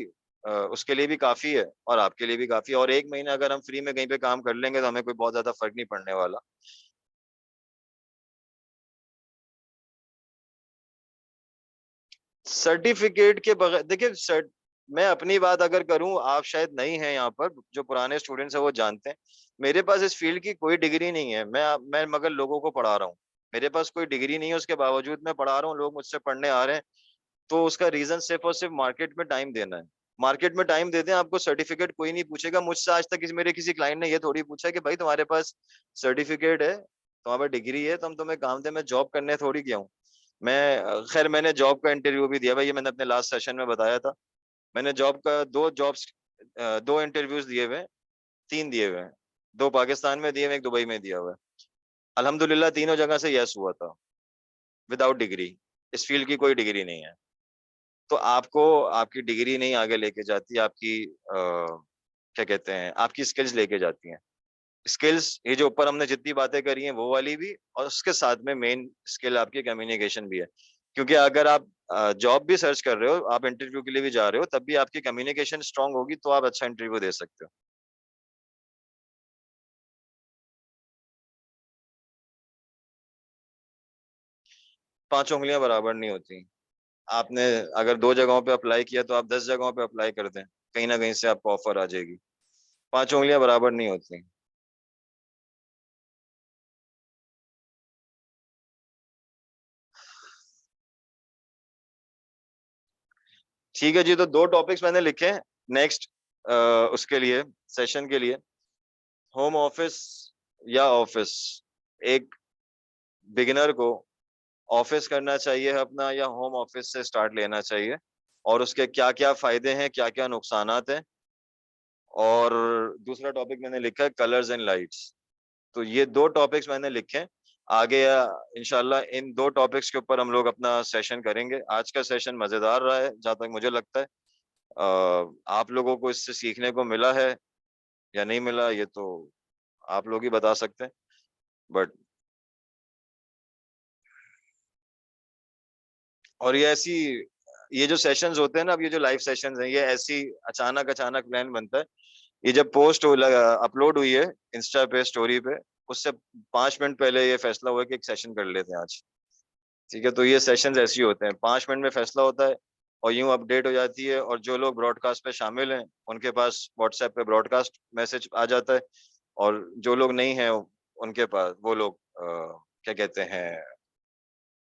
उसके लिए भी काफी है और आपके लिए भी काफी है। और 1 महीना अगर हम फ्री में कहीं पे काम कर लेंगे तो हमें कोई बहुत ज्यादा फर्क नहीं पड़ने वाला। सर्टिफिकेट के बगैर देखिए, मैं अपनी बात अगर करूं, आप शायद नहीं हैं यहाँ पर, जो पुराने स्टूडेंट्स हैं वो जानते हैं, मेरे पास इस फील्ड की कोई डिग्री नहीं है। मैं मगर लोगों को पढ़ा रहा हूँ, मेरे पास कोई डिग्री नहीं है, उसके बावजूद मैं पढ़ा रहा हूँ, लोग मुझसे पढ़ने आ रहे हैं। तो उसका रीजन सिर्फ और सिर्फ मार्केट में टाइम देना है। मार्केट में टाइम देते हैं, आपको सर्टिफिकेट कोई नहीं पूछेगा। मुझसे आज तक मेरे किसी क्लाइंट ने ये थोड़ी पूछा कि भाई तुम्हारे पास सर्टिफिकेट है, तुम्हारे पास डिग्री है तो हम तुम्हें काम दे, मैं जॉब करने थोड़ी गया हूँ। मैं खैर मैंने जॉब का इंटरव्यू भी दिया भाई, ये मैंने अपने लास्ट सेशन में बताया था। मैंने जॉब का दो इंटरव्यूज दिए हुए हैं, 3 दिए हुए हैं। 2 पाकिस्तान में दिए हुए, एक दुबई में दिया हुआ है। अल्हम्दुलिल्लाह तीनों जगह से यस हुआ था, विदाउट डिग्री। इस फील्ड की कोई डिग्री नहीं है। तो आपको आपकी डिग्री नहीं आगे लेके जाती, आपकी क्या कहते हैं, आपकी स्किल्स लेके जाती हैं। स्किल्स, ये जो ऊपर हमने जितनी बातें करी हैं वो वाली भी, और उसके साथ में मेन स्किल आपकी कम्युनिकेशन भी है। क्योंकि अगर आप जॉब भी सर्च कर रहे हो, आप इंटरव्यू के लिए भी जा रहे हो, तब भी आपकी कम्युनिकेशन स्ट्रांग होगी तो आप अच्छा इंटरव्यू दे सकते हो। 5 उंगलियां बराबर नहीं होती। आपने अगर 2 जगहों पे अप्लाई किया तो आप 10 जगहों पे अप्लाई कर दें, कहीं ना कहीं से आपको ऑफर आ जाएगी। 5 उंगलियां बराबर नहीं होती। ठीक है जी, तो 2 टॉपिक्स मैंने लिखे हैं नेक्स्ट उसके लिए, सेशन के लिए। होम ऑफिस या ऑफिस, एक बिगिनर को ऑफिस करना चाहिए अपना या होम ऑफिस से स्टार्ट लेना चाहिए, और उसके क्या क्या फायदे हैं, क्या क्या नुकसानात हैं। और दूसरा टॉपिक मैंने लिखा है कलर्स एंड लाइट्स। तो ये 2 टॉपिक्स मैंने लिखे हैं। आगे इंशाल्लाह इन 2 टॉपिक्स के ऊपर हम लोग अपना सेशन करेंगे। आज का सेशन मजेदार रहा है जहाँ तक मुझे लगता है। आप लोगों को इससे सीखने को मिला है या नहीं मिला, ये तो आप लोग ही बता सकते हैं। बट और ये ऐसी, ये जो सेशंस होते हैं ना, अब ये जो लाइव सेशंस हैं, ये ऐसी अचानक अचानक प्लान बनता है। ये जब पोस्ट अपलोड हुई है इंस्टा पे, स्टोरी पे, उससे 5 मिनट पहले ये फैसला हुआ कि एक सेशन कर लेते हैं आज। ठीक है, तो ये सेशंस ऐसे ही होते हैं, 5 मिनट में फैसला होता है और यूं अपडेट हो जाती है, और जो लोग ब्रॉडकास्ट पे शामिल हैं उनके पास व्हाट्सएप पे ब्रॉडकास्ट मैसेज आ जाता है, और जो लोग नहीं हैं उनके पास वो लोग क्या कहते हैं,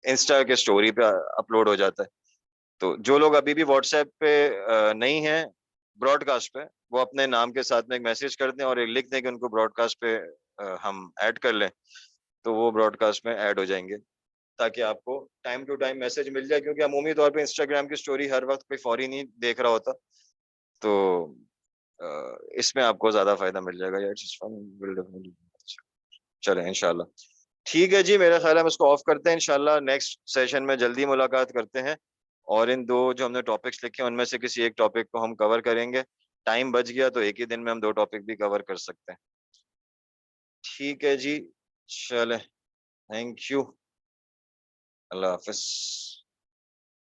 इंस्टा के स्टोरी पे अपलोड हो जाता है। तो जो लोग अभी भी व्हाट्सएप पे नहीं है ब्रॉडकास्ट पे, वो अपने नाम के साथ में एक मैसेज कर दें और एक लिख दें कि उनको ब्रॉडकास्ट पे हम ऐड कर लें, तो वो ब्रॉडकास्ट में ऐड हो जाएंगे, ताकि आपको टाइम टू टाइम मैसेज मिल जाए, क्योंकि अमूमी तौर पे इंस्टाग्राम की स्टोरी हर वक्त कोई फौरी नहीं देख रहा होता। तो इसमें आपको ज्यादा फायदा मिल जाएगा यार। चले इंशाल्लाह। ठीक है जी, मेरा ख्याल है हम इसको ऑफ करते हैं। इंशाल्लाह नेक्स्ट सेशन में जल्दी मुलाकात करते हैं, और इन दो जो हमने टॉपिक्स लिखे हैं उनमें से किसी एक टॉपिक को हम कवर करेंगे। टाइम बच गया तो एक ही दिन में हम दो टॉपिक भी कवर कर सकते हैं। ठीक है जी, चले, थैंक यू, अल्लाह हाफिज।